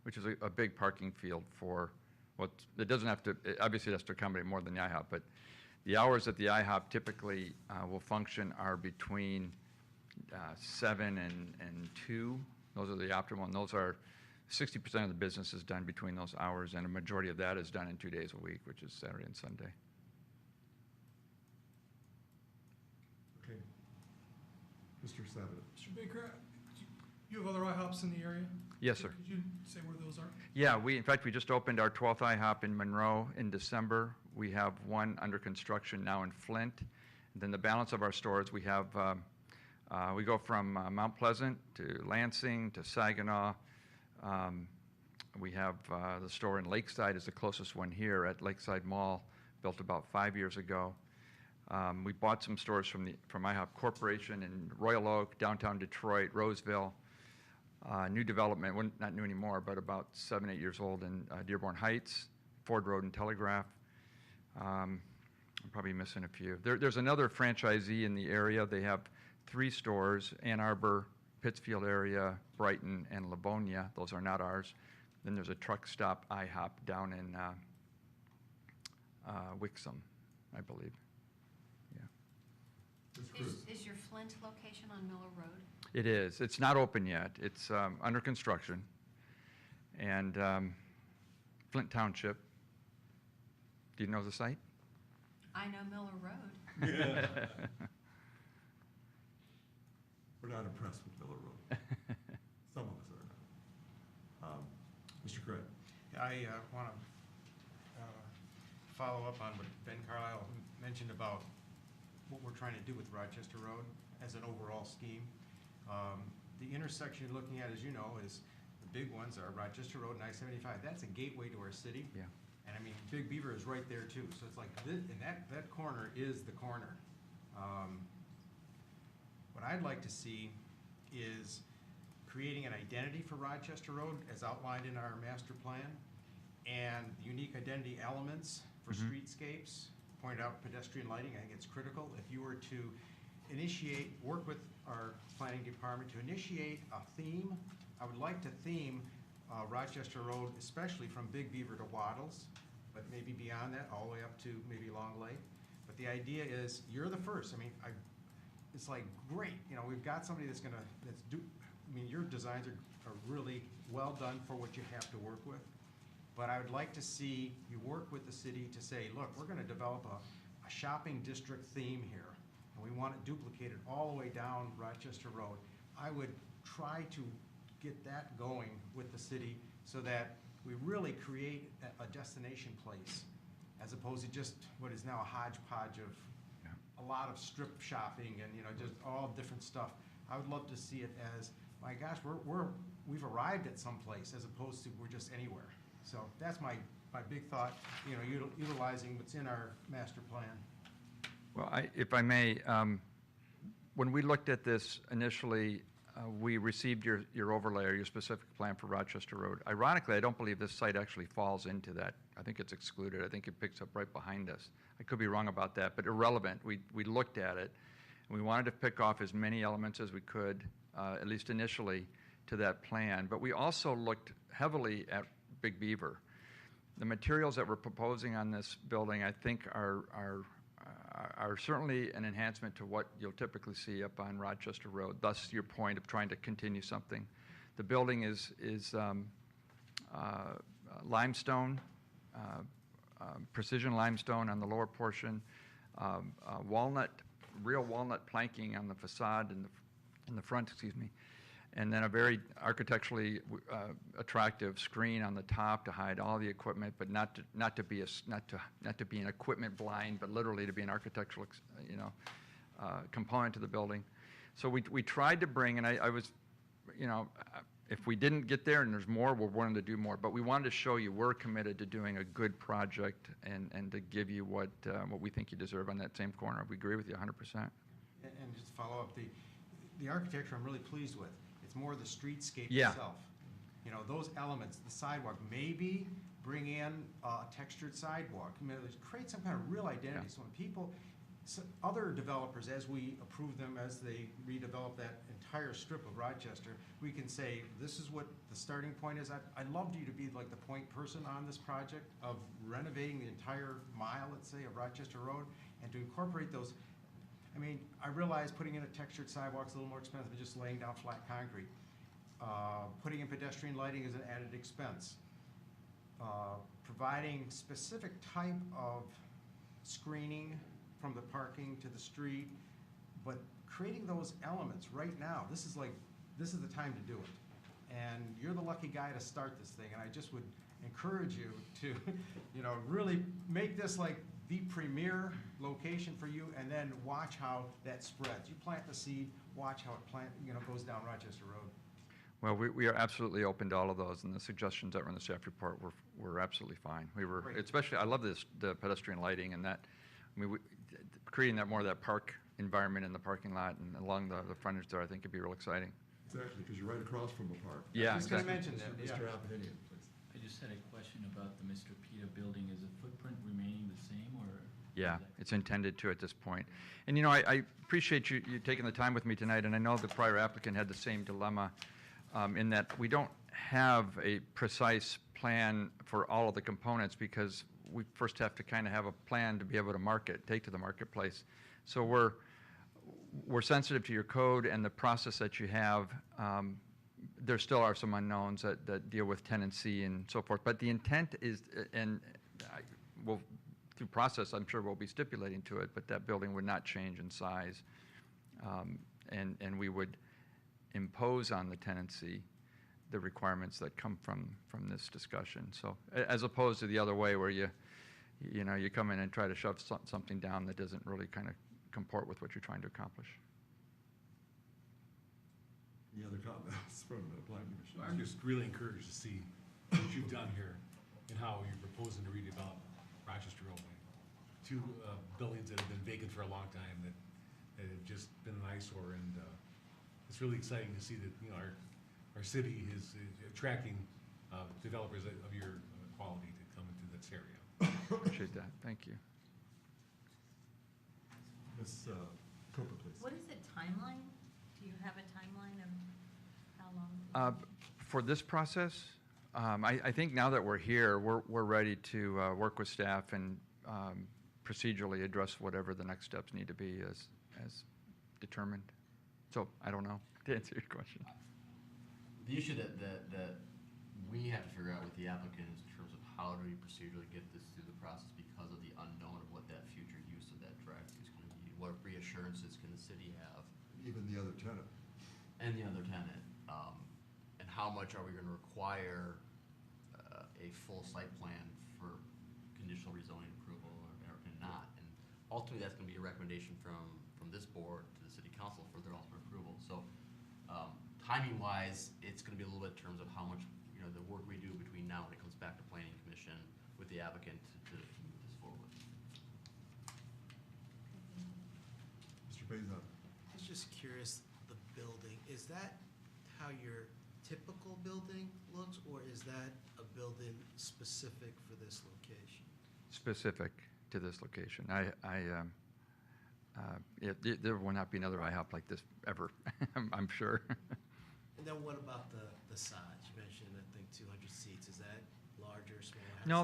which is a big parking field for, well, it doesn't have to, obviously it has to accommodate more than the IHOP, but the hours that the IHOP typically will function are between 7 and 2. Those are the optimal, and those are 60% of the business is done between those hours, and a majority of that is done in 2 days a week, which is Saturday and Sunday. Okay. Mr. Savitt. Mr. Baker, you have other IHOPs in the area? Yes, sir. Could you say where those are? Yeah, in fact, we just opened our 12th IHOP in Monroe in December. We have one under construction now in Flint. And then the balance of our stores, we have, we go from Mount Pleasant to Lansing to Saginaw. We have the store in Lakeside is the closest one here at Lakeside Mall, built about 5 years ago. We bought some stores from IHOP Corporation in Royal Oak, downtown Detroit, Roseville. New development, well, not new anymore, but about 7, 8 years old in Dearborn Heights, Ford Road and Telegraph. I'm probably missing a few. There's another franchisee in the area. They have 3 stores, Ann Arbor, Pittsfield area, Brighton, and Livonia. Those are not ours. Then there's a truck stop IHOP down in Wixom, I believe. Yeah. Is your Flint location on Miller Road? It is. It's not open yet. It's under construction. And Flint Township. Do you know the site? I know Miller Road. We're not impressed with Miller Road. Some of us are. Mr. Craig. I want to follow up on what Ben Carlisle mentioned about what we're trying to do with Rochester Road as an overall scheme. The intersection you're looking at, as you know, is the big ones are Rochester Road and I-75. That's a gateway to our city. Yeah. And I mean, Big Beaver is right there too, so it's like, and that corner is the corner. What I'd like to see is creating an identity for Rochester Road as outlined in our master plan, and unique identity elements for streetscapes, point out pedestrian lighting, I think it's critical. If you were to work with our planning department to initiate a theme, I would like to theme Rochester Road, especially from Big Beaver to Wattles, but maybe beyond that, all the way up to maybe Long Lake. But the idea is, you're the first. I mean, it's like, great, you know, we've got somebody that's I mean, your designs are really well done for what you have to work with. But I would like to see you work with the city to say, look, we're gonna develop a shopping district theme here, and we want it duplicated all the way down Rochester Road. I would try to get that going with the city so that we really create a destination place, as opposed to just what is now a hodgepodge of a lot of strip shopping and, you know, just all different stuff. I would love to see it as, my gosh, we've arrived at some place, as opposed to we're just anywhere. So that's my big thought, you know, utilizing what's in our master plan. Well, if I may, when we looked at this initially, we received your overlay or your specific plan for Rochester Road. Ironically, I don't believe this site actually falls into that. I think it's excluded. I think it picks up right behind us. I could be wrong about that, but irrelevant. We looked at it, and we wanted to pick off as many elements as we could, at least initially, to that plan. But we also looked heavily at Big Beaver. The materials that we're proposing on this building, I think, are certainly an enhancement to what you'll typically see up on Rochester Road, thus your point of trying to continue something. The building is limestone, precision limestone on the lower portion, real walnut planking on the facade in the front, excuse me, and then a very architecturally attractive screen on the top to hide all the equipment, but not to be an equipment blind, but literally to be an architectural, component to the building. So we tried to bring, and I was, if we didn't get there and there's more, we're wanting to do more. But we wanted to show you we're committed to doing a good project and to give you what we think you deserve on that same corner. We agree with you 100%. And just to follow up, the architecture I'm really pleased with. It's more the streetscape Yeah. itself. You know, those elements, the sidewalk, maybe bring in a textured sidewalk. I mean, create some kind of real identity. So when people, other developers, as we approve them, as they redevelop that entire strip of Rochester, we can say, this is what the starting point is. I'd love you to be like the point person on this project of renovating the entire mile, let's say, of Rochester Road, and to incorporate those. I mean, I realize putting in a textured sidewalk is a little more expensive than just laying down flat concrete. Putting in pedestrian lighting is an added expense. Providing specific type of screening from the parking to the street, but creating those elements right now, this is the time to do it. And you're the lucky guy to start this thing, and I just would encourage you to, really make this like the premier location for you, and then watch how that spreads. You plant the seed, watch how it goes down Rochester Road. Well, we are absolutely open to all of those, and the suggestions that were in the staff report were absolutely fine. Great. Especially, I love the pedestrian lighting and that, creating that more of that park environment in the parking lot and along the frontage there, I think would be real exciting. Exactly, because you're right across from the park. Yeah, I was going to exactly. mention that, Mr. yeah. Appanian, please. I just had a question about the Mr. Pita building. Is the footprint remaining the same, or? Yeah, it's intended to at this point. And I appreciate you taking the time with me tonight, and I know the prior applicant had the same dilemma in that we don't have a precise plan for all of the components because we first have to kind of have a plan to be able to take to the marketplace. So we're sensitive to your code and the process that you have. There still are some unknowns that deal with tenancy and so forth, but the intent is, through process, I'm sure we'll be stipulating to it, but that building would not change in size. And we would impose on the tenancy the requirements that come from this discussion. So as opposed to the other way where you come in and try to shove something down that doesn't really kind of comport with what you're trying to accomplish. Any other comments from the planning commission? I'm just really encouraged to see what you've done here. and how you're proposing to redevelop Rochester Road. Two buildings that have been vacant for a long time that have just been an eyesore, and it's really exciting to see that, you know, our city is attracting developers of your quality to come into this area. Appreciate that. Thank you. Ms. Cooper, please. What is the timeline? Do you have a timeline of how long? For this process, I think now that we're here, we're ready to work with staff and procedurally address whatever the next steps need to be as determined. So I don't know, to answer your question. The issue that we have to figure out with the applicant is in terms of how do we procedurally get this through the process because of the unknown of what that future use of that drive-through is going to be. What reassurances can the city have? Even the other tenant. And the other tenant. And how much are we going to require a full site plan for conditional rezoning approval or not? And ultimately, that's going to be a recommendation from this board to the city council for their ultimate approval. So timing-wise, it's going to be a little bit in terms of how much, you know, the work we do between now and it comes back to planning commission with the applicant to move this forward. Mr. Faison. I was just curious, the building, is that how your typical building looks, or is that a building specific for this location? Specific to this location. There will not be another IHOP like this ever, I'm sure. And then what about the size? You mentioned, I think, 200 seats. Is that larger, smaller? No,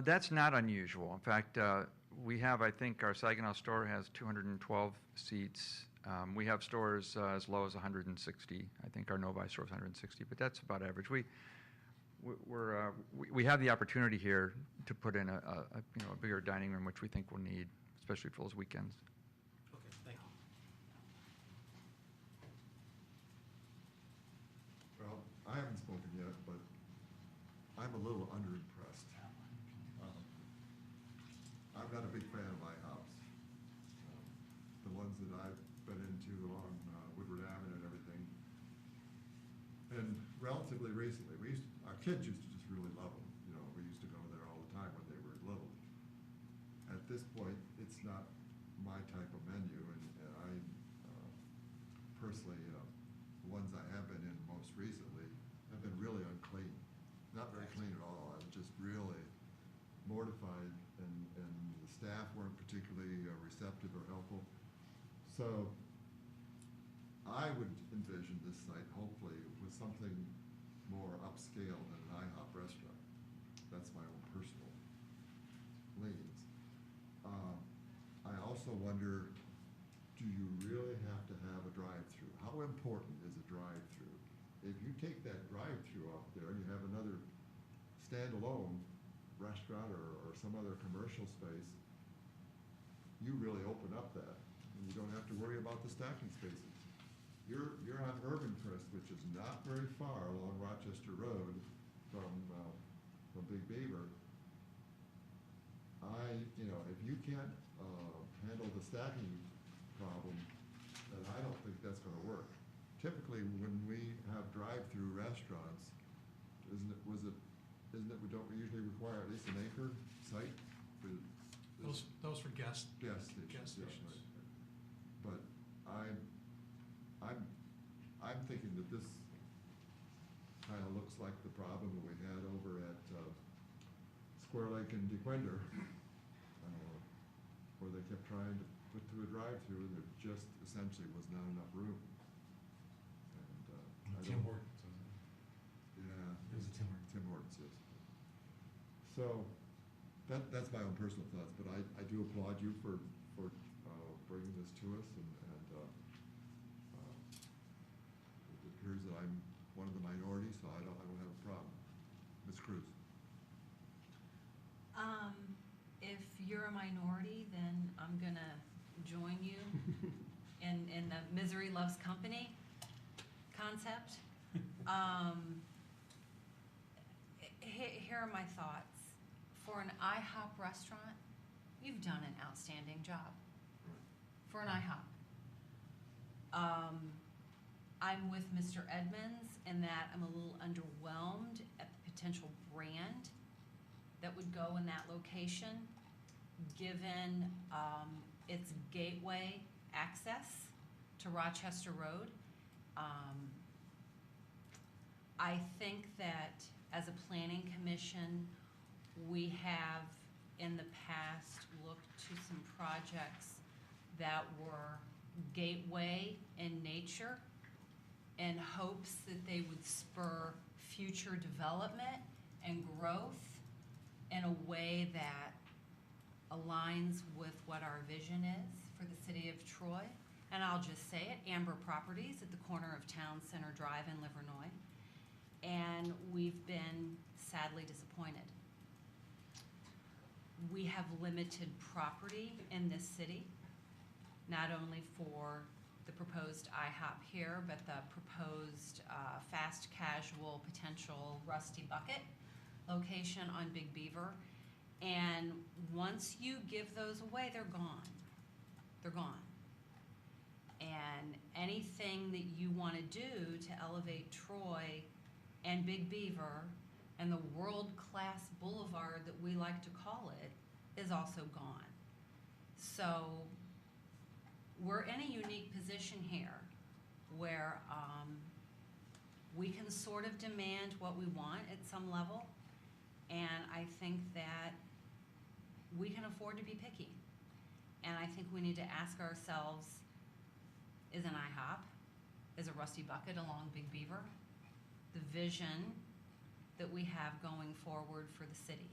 that's not unusual. In fact, we have, I think, our Saginaw store has 212 seats. We have stores as low as 160. I think our Novi store is 160, but that's about average. We have the opportunity here to put in a bigger dining room, which we think we'll need, especially for those weekends. Okay, thank you. Well, I haven't spoken yet, but I'm a little underimpressed. I'm not a big fan of IHOPs. The ones that I've been into along Woodward Avenue and everything. And relatively recently, our kids used to just really love them. You know, we used to go there all the time when they were little. At this point, it's not my type of menu, and I personally, the ones I have been in most recently have been really unclean. Not very clean at all. I'm just really mortified, and the staff weren't particularly receptive or helpful. So I would envision this site, hopefully, with something more upscale than an IHOP restaurant. That's my own personal leanings. I also wonder, do you really have to have a drive-through? How important is a drive-through? If you take that drive-through off there and you have another standalone restaurant or some other commercial space, you really open up that, and you don't have to worry about the stacking spaces. You're on Urbancrest, which is not very far along Rochester Road from Big Beaver. If you can't handle the stacking problem, then I don't think that's going to work. Typically, when we have drive-through restaurants, don't we usually require at least an acre site? Those for guests. Gas Gas stations. Right. But I'm thinking that this kind of looks like the problem that we had over at Square Lake and DeQuinder, where they kept trying to put through a drive-through, and there just essentially was not enough room. And Tim Hortons, wasn't it? Yeah. It was a Tim Hortons. Tim Hortons, yes. So that's my own personal thoughts, but I do applaud you for bringing this to us, and it appears that I'm one of the minority, so I don't have a problem. Ms. Cruz. If you're a minority, then I'm gonna join you in the misery loves company concept. Here are my thoughts. For an IHOP restaurant, you've done an outstanding job. For an IHOP. I'm with Mr. Edmonds in that I'm a little underwhelmed at the potential brand that would go in that location, given its gateway access to Rochester Road. I think that as a planning commission, we have in the past looked to some projects that were gateway in nature in hopes that they would spur future development and growth in a way that aligns with what our vision is for the city of Troy. And I'll just say it, Amber Properties at the corner of Town Center Drive in Livernois. And we've been sadly disappointed. We have limited property in this city, not only for the proposed IHOP here, but the proposed fast casual potential Rusty Bucket location on Big Beaver. And once you give those away, they're gone. They're gone. And anything that you want to do to elevate Troy and Big Beaver and the world-class boulevard that we like to call it is also gone. So we're in a unique position here where we can sort of demand what we want at some level, and I think that we can afford to be picky. And I think we need to ask ourselves, is an IHOP, is a Rusty Bucket along Big Beaver the vision that we have going forward for the city?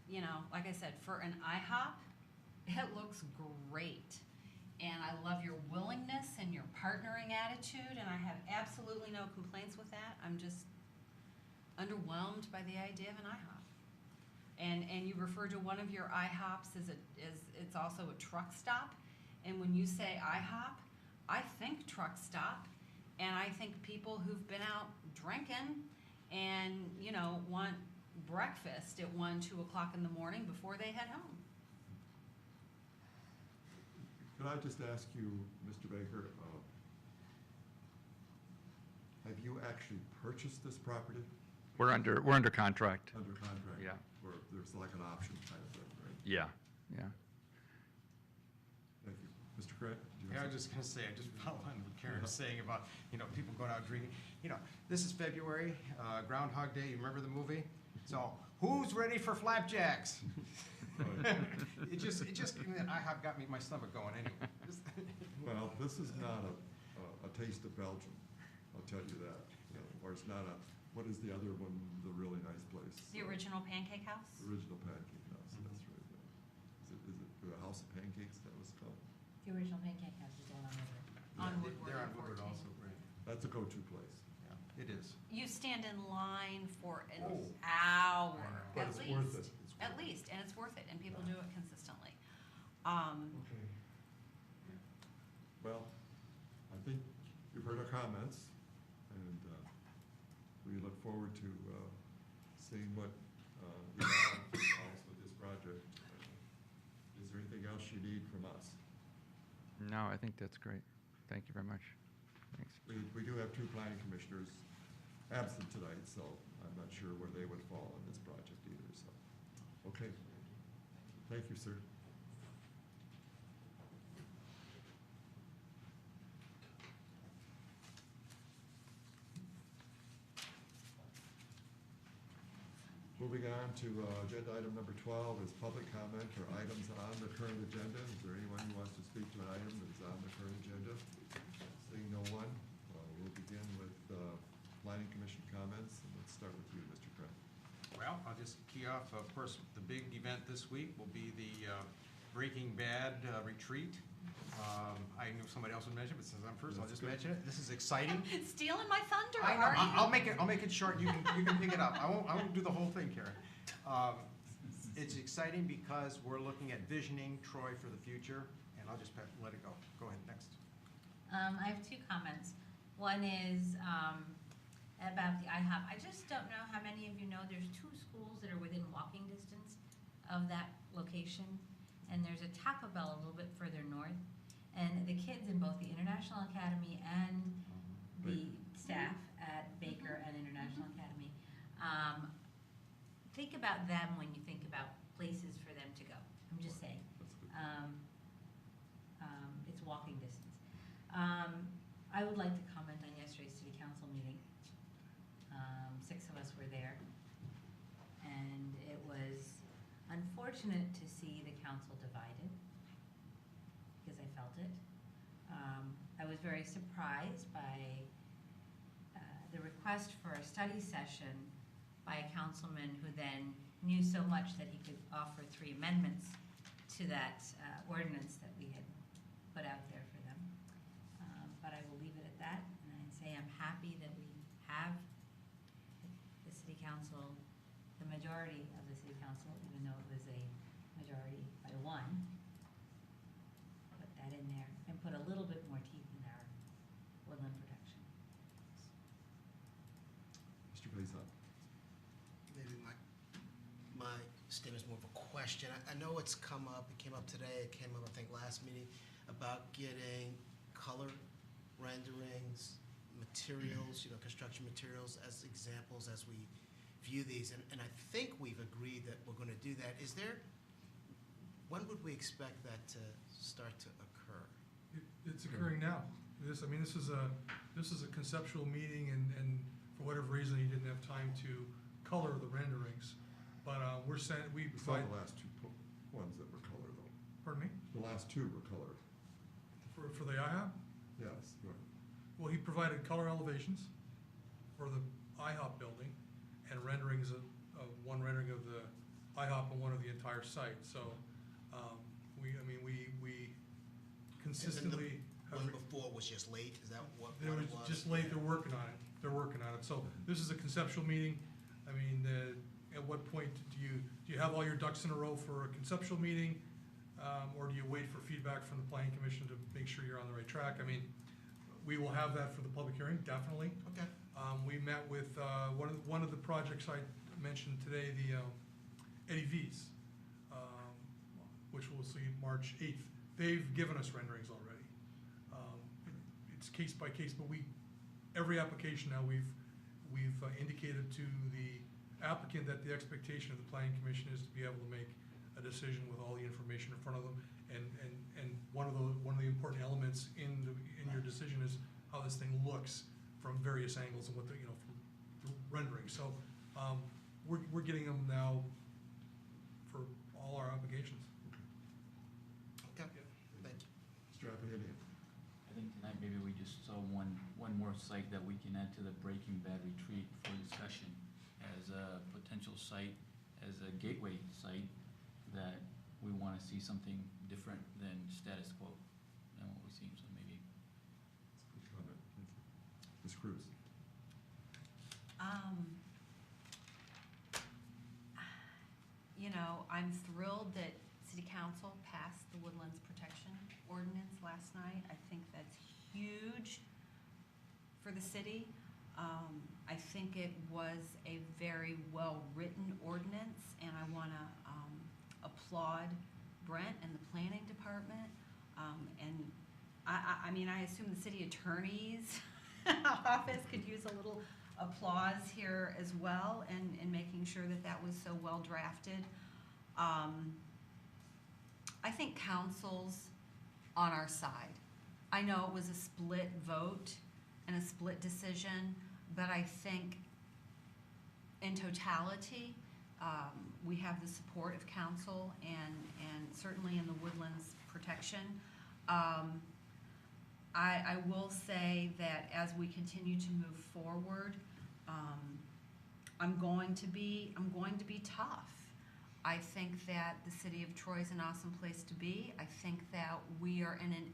You know, like I said, for an IHOP, it looks great. And I love your willingness and your partnering attitude, and I have absolutely no complaints with that. I'm just underwhelmed by the idea of an IHOP. And you refer to one of your IHOPs as it's also a truck stop. And when you say IHOP, I think truck stop, and I think people who've been out drinking and, you know, want breakfast at 1, 2 o'clock in the morning before they head home. Could I just ask you, Mr. Baker, have you actually purchased this property? We're under contract. Under contract? Yeah. Where there's like an option kind of thing, right? Yeah, yeah. Thank you. Mr. Craig? Yeah, I was just gonna say, I just followed on what Karen was saying about, you know, people going out drinking. You know, this is February, Groundhog Day, you remember the movie? So, who's ready for flapjacks? It just, IHOP got me, my stomach going anyway. Well, this is not a taste of Belgium, I'll tell you that. You know, or it's not a, what is the other one, the really nice place? The Original Pancake House? The Original Pancake House, that's right. Is it the House of Pancakes that was called? The Original Pancake House is on Woodward. On Woodward. They're on and Woodward 14. also, right? That's a go-to place. Yeah, it is. You stand in line for an Oh. hour, But at it's least. worth it. It's At worth it. least, and it's worth it, and people do it consistently. Okay. Well, I think you've heard our comments, and we look forward to seeing what evolves with this project. Is there anything else you need from us? No, I think that's great. Thank you very much. Thanks. We do have 2 planning commissioners absent tonight, so I'm not sure where they would fall in this project either, so. Okay. Thank you, sir. Moving on to agenda item number 12 is public comment or items on the current agenda. Is there anyone who wants to speak to an item that is on the current agenda? Seeing no one, we'll begin with planning commission comments, and let's start with you, Mr. Craig. Well, I'll just key off, of course, the big event this week will be the Breaking Bad retreat. I knew somebody else would mention it, but since I'm first, I'll That's just good. mention it. This is exciting. Stealing my thunder, I know, are you? I'll make it short, you can pick it up. I won't do the whole thing, Karen. It's exciting because we're looking at visioning Troy for the future, and I'll just let it go. Go ahead, next. I have 2 comments. One is about the IHOP. I just don't know how many of you know, there's 2 schools that are within walking distance of that location, and there's a Taco Bell a little bit further north. And the kids in both the International Academy and the staff at Center and International Academy. Think about them when you think about places for them to go. I'm just saying. It's walking distance. I would like to comment on yesterday's city council meeting. 6 of us were there, and it was unfortunate to see the council divided, because I felt it. I was very surprised by the request for a study session by a councilman who then knew so much that he could offer 3 amendments to that ordinance that we had put out there for them. But I will leave it at that, and I'd say I'm happy that we have the city council, the majority of the city council, even though it was a majority by 1, put that in there and put a little bit more teeth in our woodland protection. Mr. Gleason. Maybe my statement's more of a question. I know it's come up, it came up today, it came up, I think, last meeting, about getting color renderings, materials, construction materials as examples as we view these. And I think we've agreed that we're going to do that. When would we expect that to start to occur? It's occurring now. This is a conceptual meeting, and for whatever reason, he didn't have time to color the renderings. But we We saw provide, the last 2 ones that were colored, though. pardon me, The last 2 were colored. for the IHOP. Yes, right. Well, he provided color elevations for the IHOP building and renderings of one rendering of the IHOP and one of the entire site. So we consistently. And the one before was just late. Is that what It it was was? just late. They're working on it. So this is a conceptual meeting. At what point do you have all your ducks in a row for a conceptual meeting? Or do you wait for feedback from the planning commission to make sure you're on the right track? We will have that for the public hearing, definitely. Okay. We met with one of the projects I mentioned today, the Eddie V's, which we'll see March 8th. They've given us renderings already. It's case by case, but every application now we've indicated to the applicant that the expectation of the planning commission is to be able to make a decision with all the information in front of them. And one of the important elements in your decision is how this thing looks from various angles and what from the rendering. So we're getting them now for all our applications. Okay. Thank you. Mr. Appian. I think tonight maybe we just saw one more site that we can add to the Breaking Bad retreat for discussion as a potential site, as a gateway site that we want to see something different than status quo than what we've seen. So maybe. That's a good comment. Thank you. Ms. Cruz. I'm thrilled that City Council passed the Woodlands Protection Ordinance last night. I think that's huge for the city. I think it was a very well-written ordinance, and I want to applaud Brent and the planning department. And I assume the city attorney's office could use a little applause here as well in making sure that that was so well drafted. I think council's on our side. I know it was a split vote and a split decision, but I think in totality, we have the support of council and certainly in the woodlands protection. I will say that as we continue to move forward, I'm going to be tough. I think that the city of Troy is an awesome place to be. I think that we are in an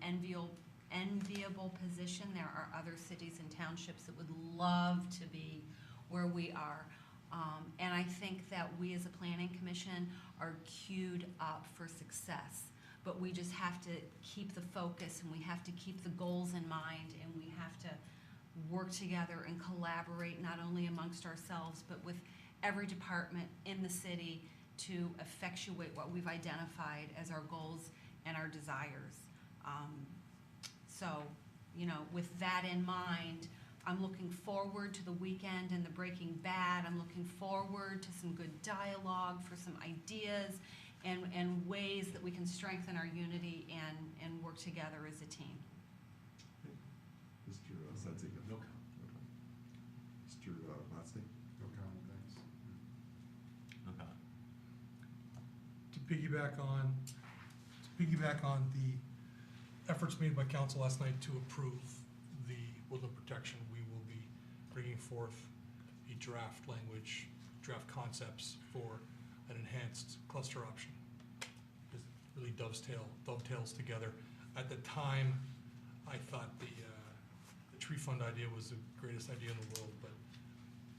enviable position. There are other cities and townships that would love to be where we are. And I think that we as a planning commission are queued up for success. But we just have to keep the focus, and we have to keep the goals in mind, and we have to work together and collaborate not only amongst ourselves but with every department in the city to effectuate what we've identified as our goals and our desires. So, with that in mind, I'm looking forward to the weekend and the Breaking Bad. I'm looking forward to some good dialogue, for some ideas and ways that we can strengthen our unity and work together as a team. Mr. Sensiga? No comment. Mr. Motsley? No comment, thanks. No comment. To piggyback on the efforts made by council last night to approve the woodland protection, we will be bringing forth a draft language, draft concepts for an enhanced cluster option. It really dovetails together. At the time, I thought the tree fund idea was the greatest idea in the world, but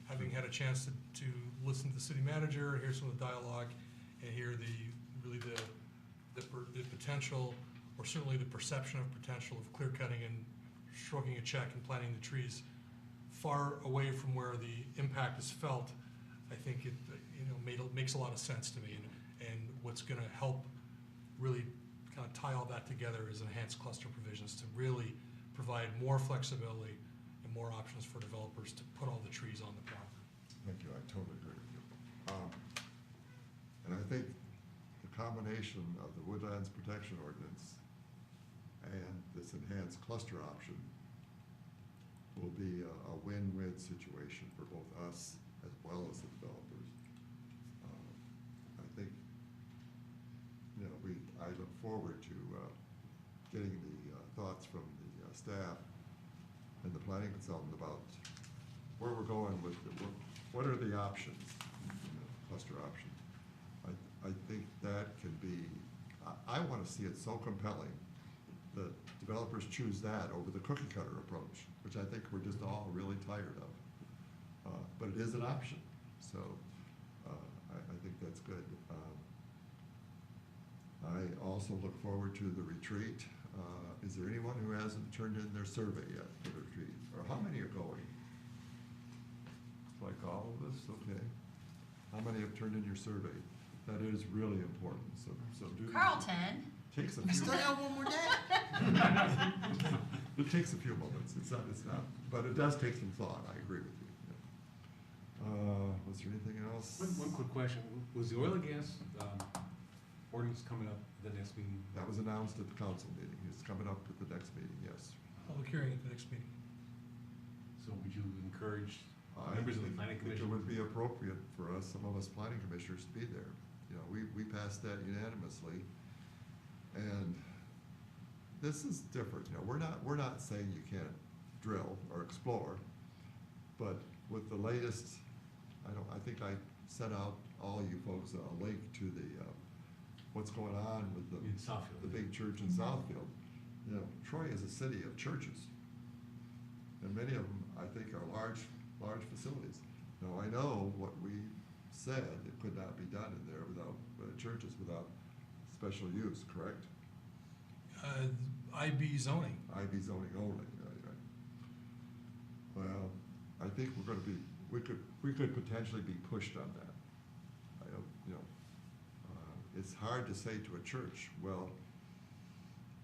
having had a chance to listen to the city manager, hear some of the dialogue, and hear the potential, or certainly the perception of potential of clear cutting and stroking a check and planting the trees far away from where the impact is felt, I think it makes a lot of sense to me. And what's going to help really kind of tie all that together is enhanced cluster provisions to really provide more flexibility and more options for developers to put all the trees on the property. Thank you, I totally agree with you. And I think the combination of the Woodlands Protection Ordinance and this enhanced cluster option will be a win-win situation for both us as well as the developers. I think, I look forward to getting the thoughts from the staff and the planning consultant about where we're going with what are the options, cluster option. I think that can be, I want to see it so compelling that developers choose that over the cookie cutter approach, which I think we're just all really tired of. But it is an option, so I think that's good. I also look forward to the retreat. Is there anyone who hasn't turned in their survey yet for the retreat? Or how many are going? Like all of us? Okay. How many have turned in your survey? That is really important, so do. Carlton. Takes a We few. still got one more day. It takes a few moments, it's not, but it does take some thought, I agree with you. Yeah. Was there anything else? One quick question, was the oil and gas ordinance coming up at the next meeting? That was announced at the council meeting, it's coming up at the next meeting, yes. Public hearing at the next meeting. So would you encourage I members of the think planning it commission? would be appropriate for us, some of us planning commissioners, to be there. We passed that unanimously, and this is different. We're not saying you can't drill or explore, but with the latest, I think I sent out all you folks a link to the what's going on with In Southfield. the big church in Southfield. Troy is a city of churches, and many of them, I think, are large facilities. Now, I know what we said, it could not be done in there without churches, without special use, correct? IB zoning. IB zoning only, right. Well, I think we're gonna be, we could potentially be pushed on that. I don't, it's hard to say to a church, well,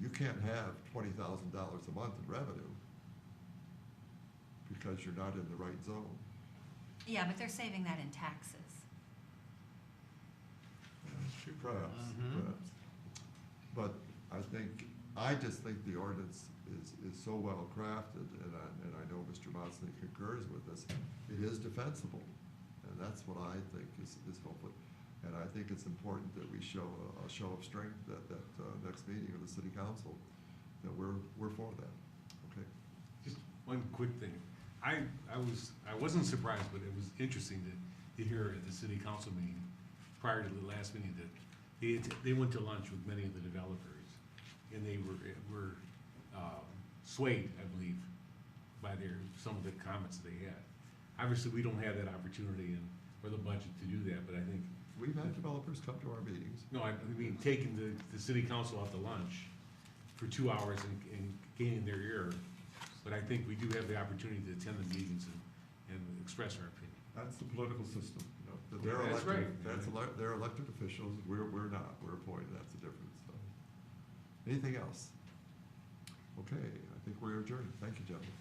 you can't have $20,000 a month in revenue because you're not in the right zone. Yeah, but they're saving that in taxes. Perhaps. But I just think the ordinance is so well crafted, and I know Mr. Mosley concurs with this, it is defensible. And that's what I think is hopeful. And I think it's important that we show a show of strength at that next meeting of the city council, that we're for that, okay? Just one quick thing. I wasn't surprised, but it was interesting to hear at the city council meeting, prior to the last meeting, that they went to lunch with many of the developers, and they were swayed, I believe, by some of the comments they had. Obviously, we don't have that opportunity or the budget to do that, but I think. We've had developers come to our meetings. No, I mean, taking the city council out to lunch for 2 hours and gaining their ear. But I think we do have the opportunity to attend the meetings and express our opinion. That's the political system, They're That's elected, right. they're elected officials, we're not, we're appointed, that's the difference, so. Anything else? Okay, I think we're adjourned, thank you, gentlemen.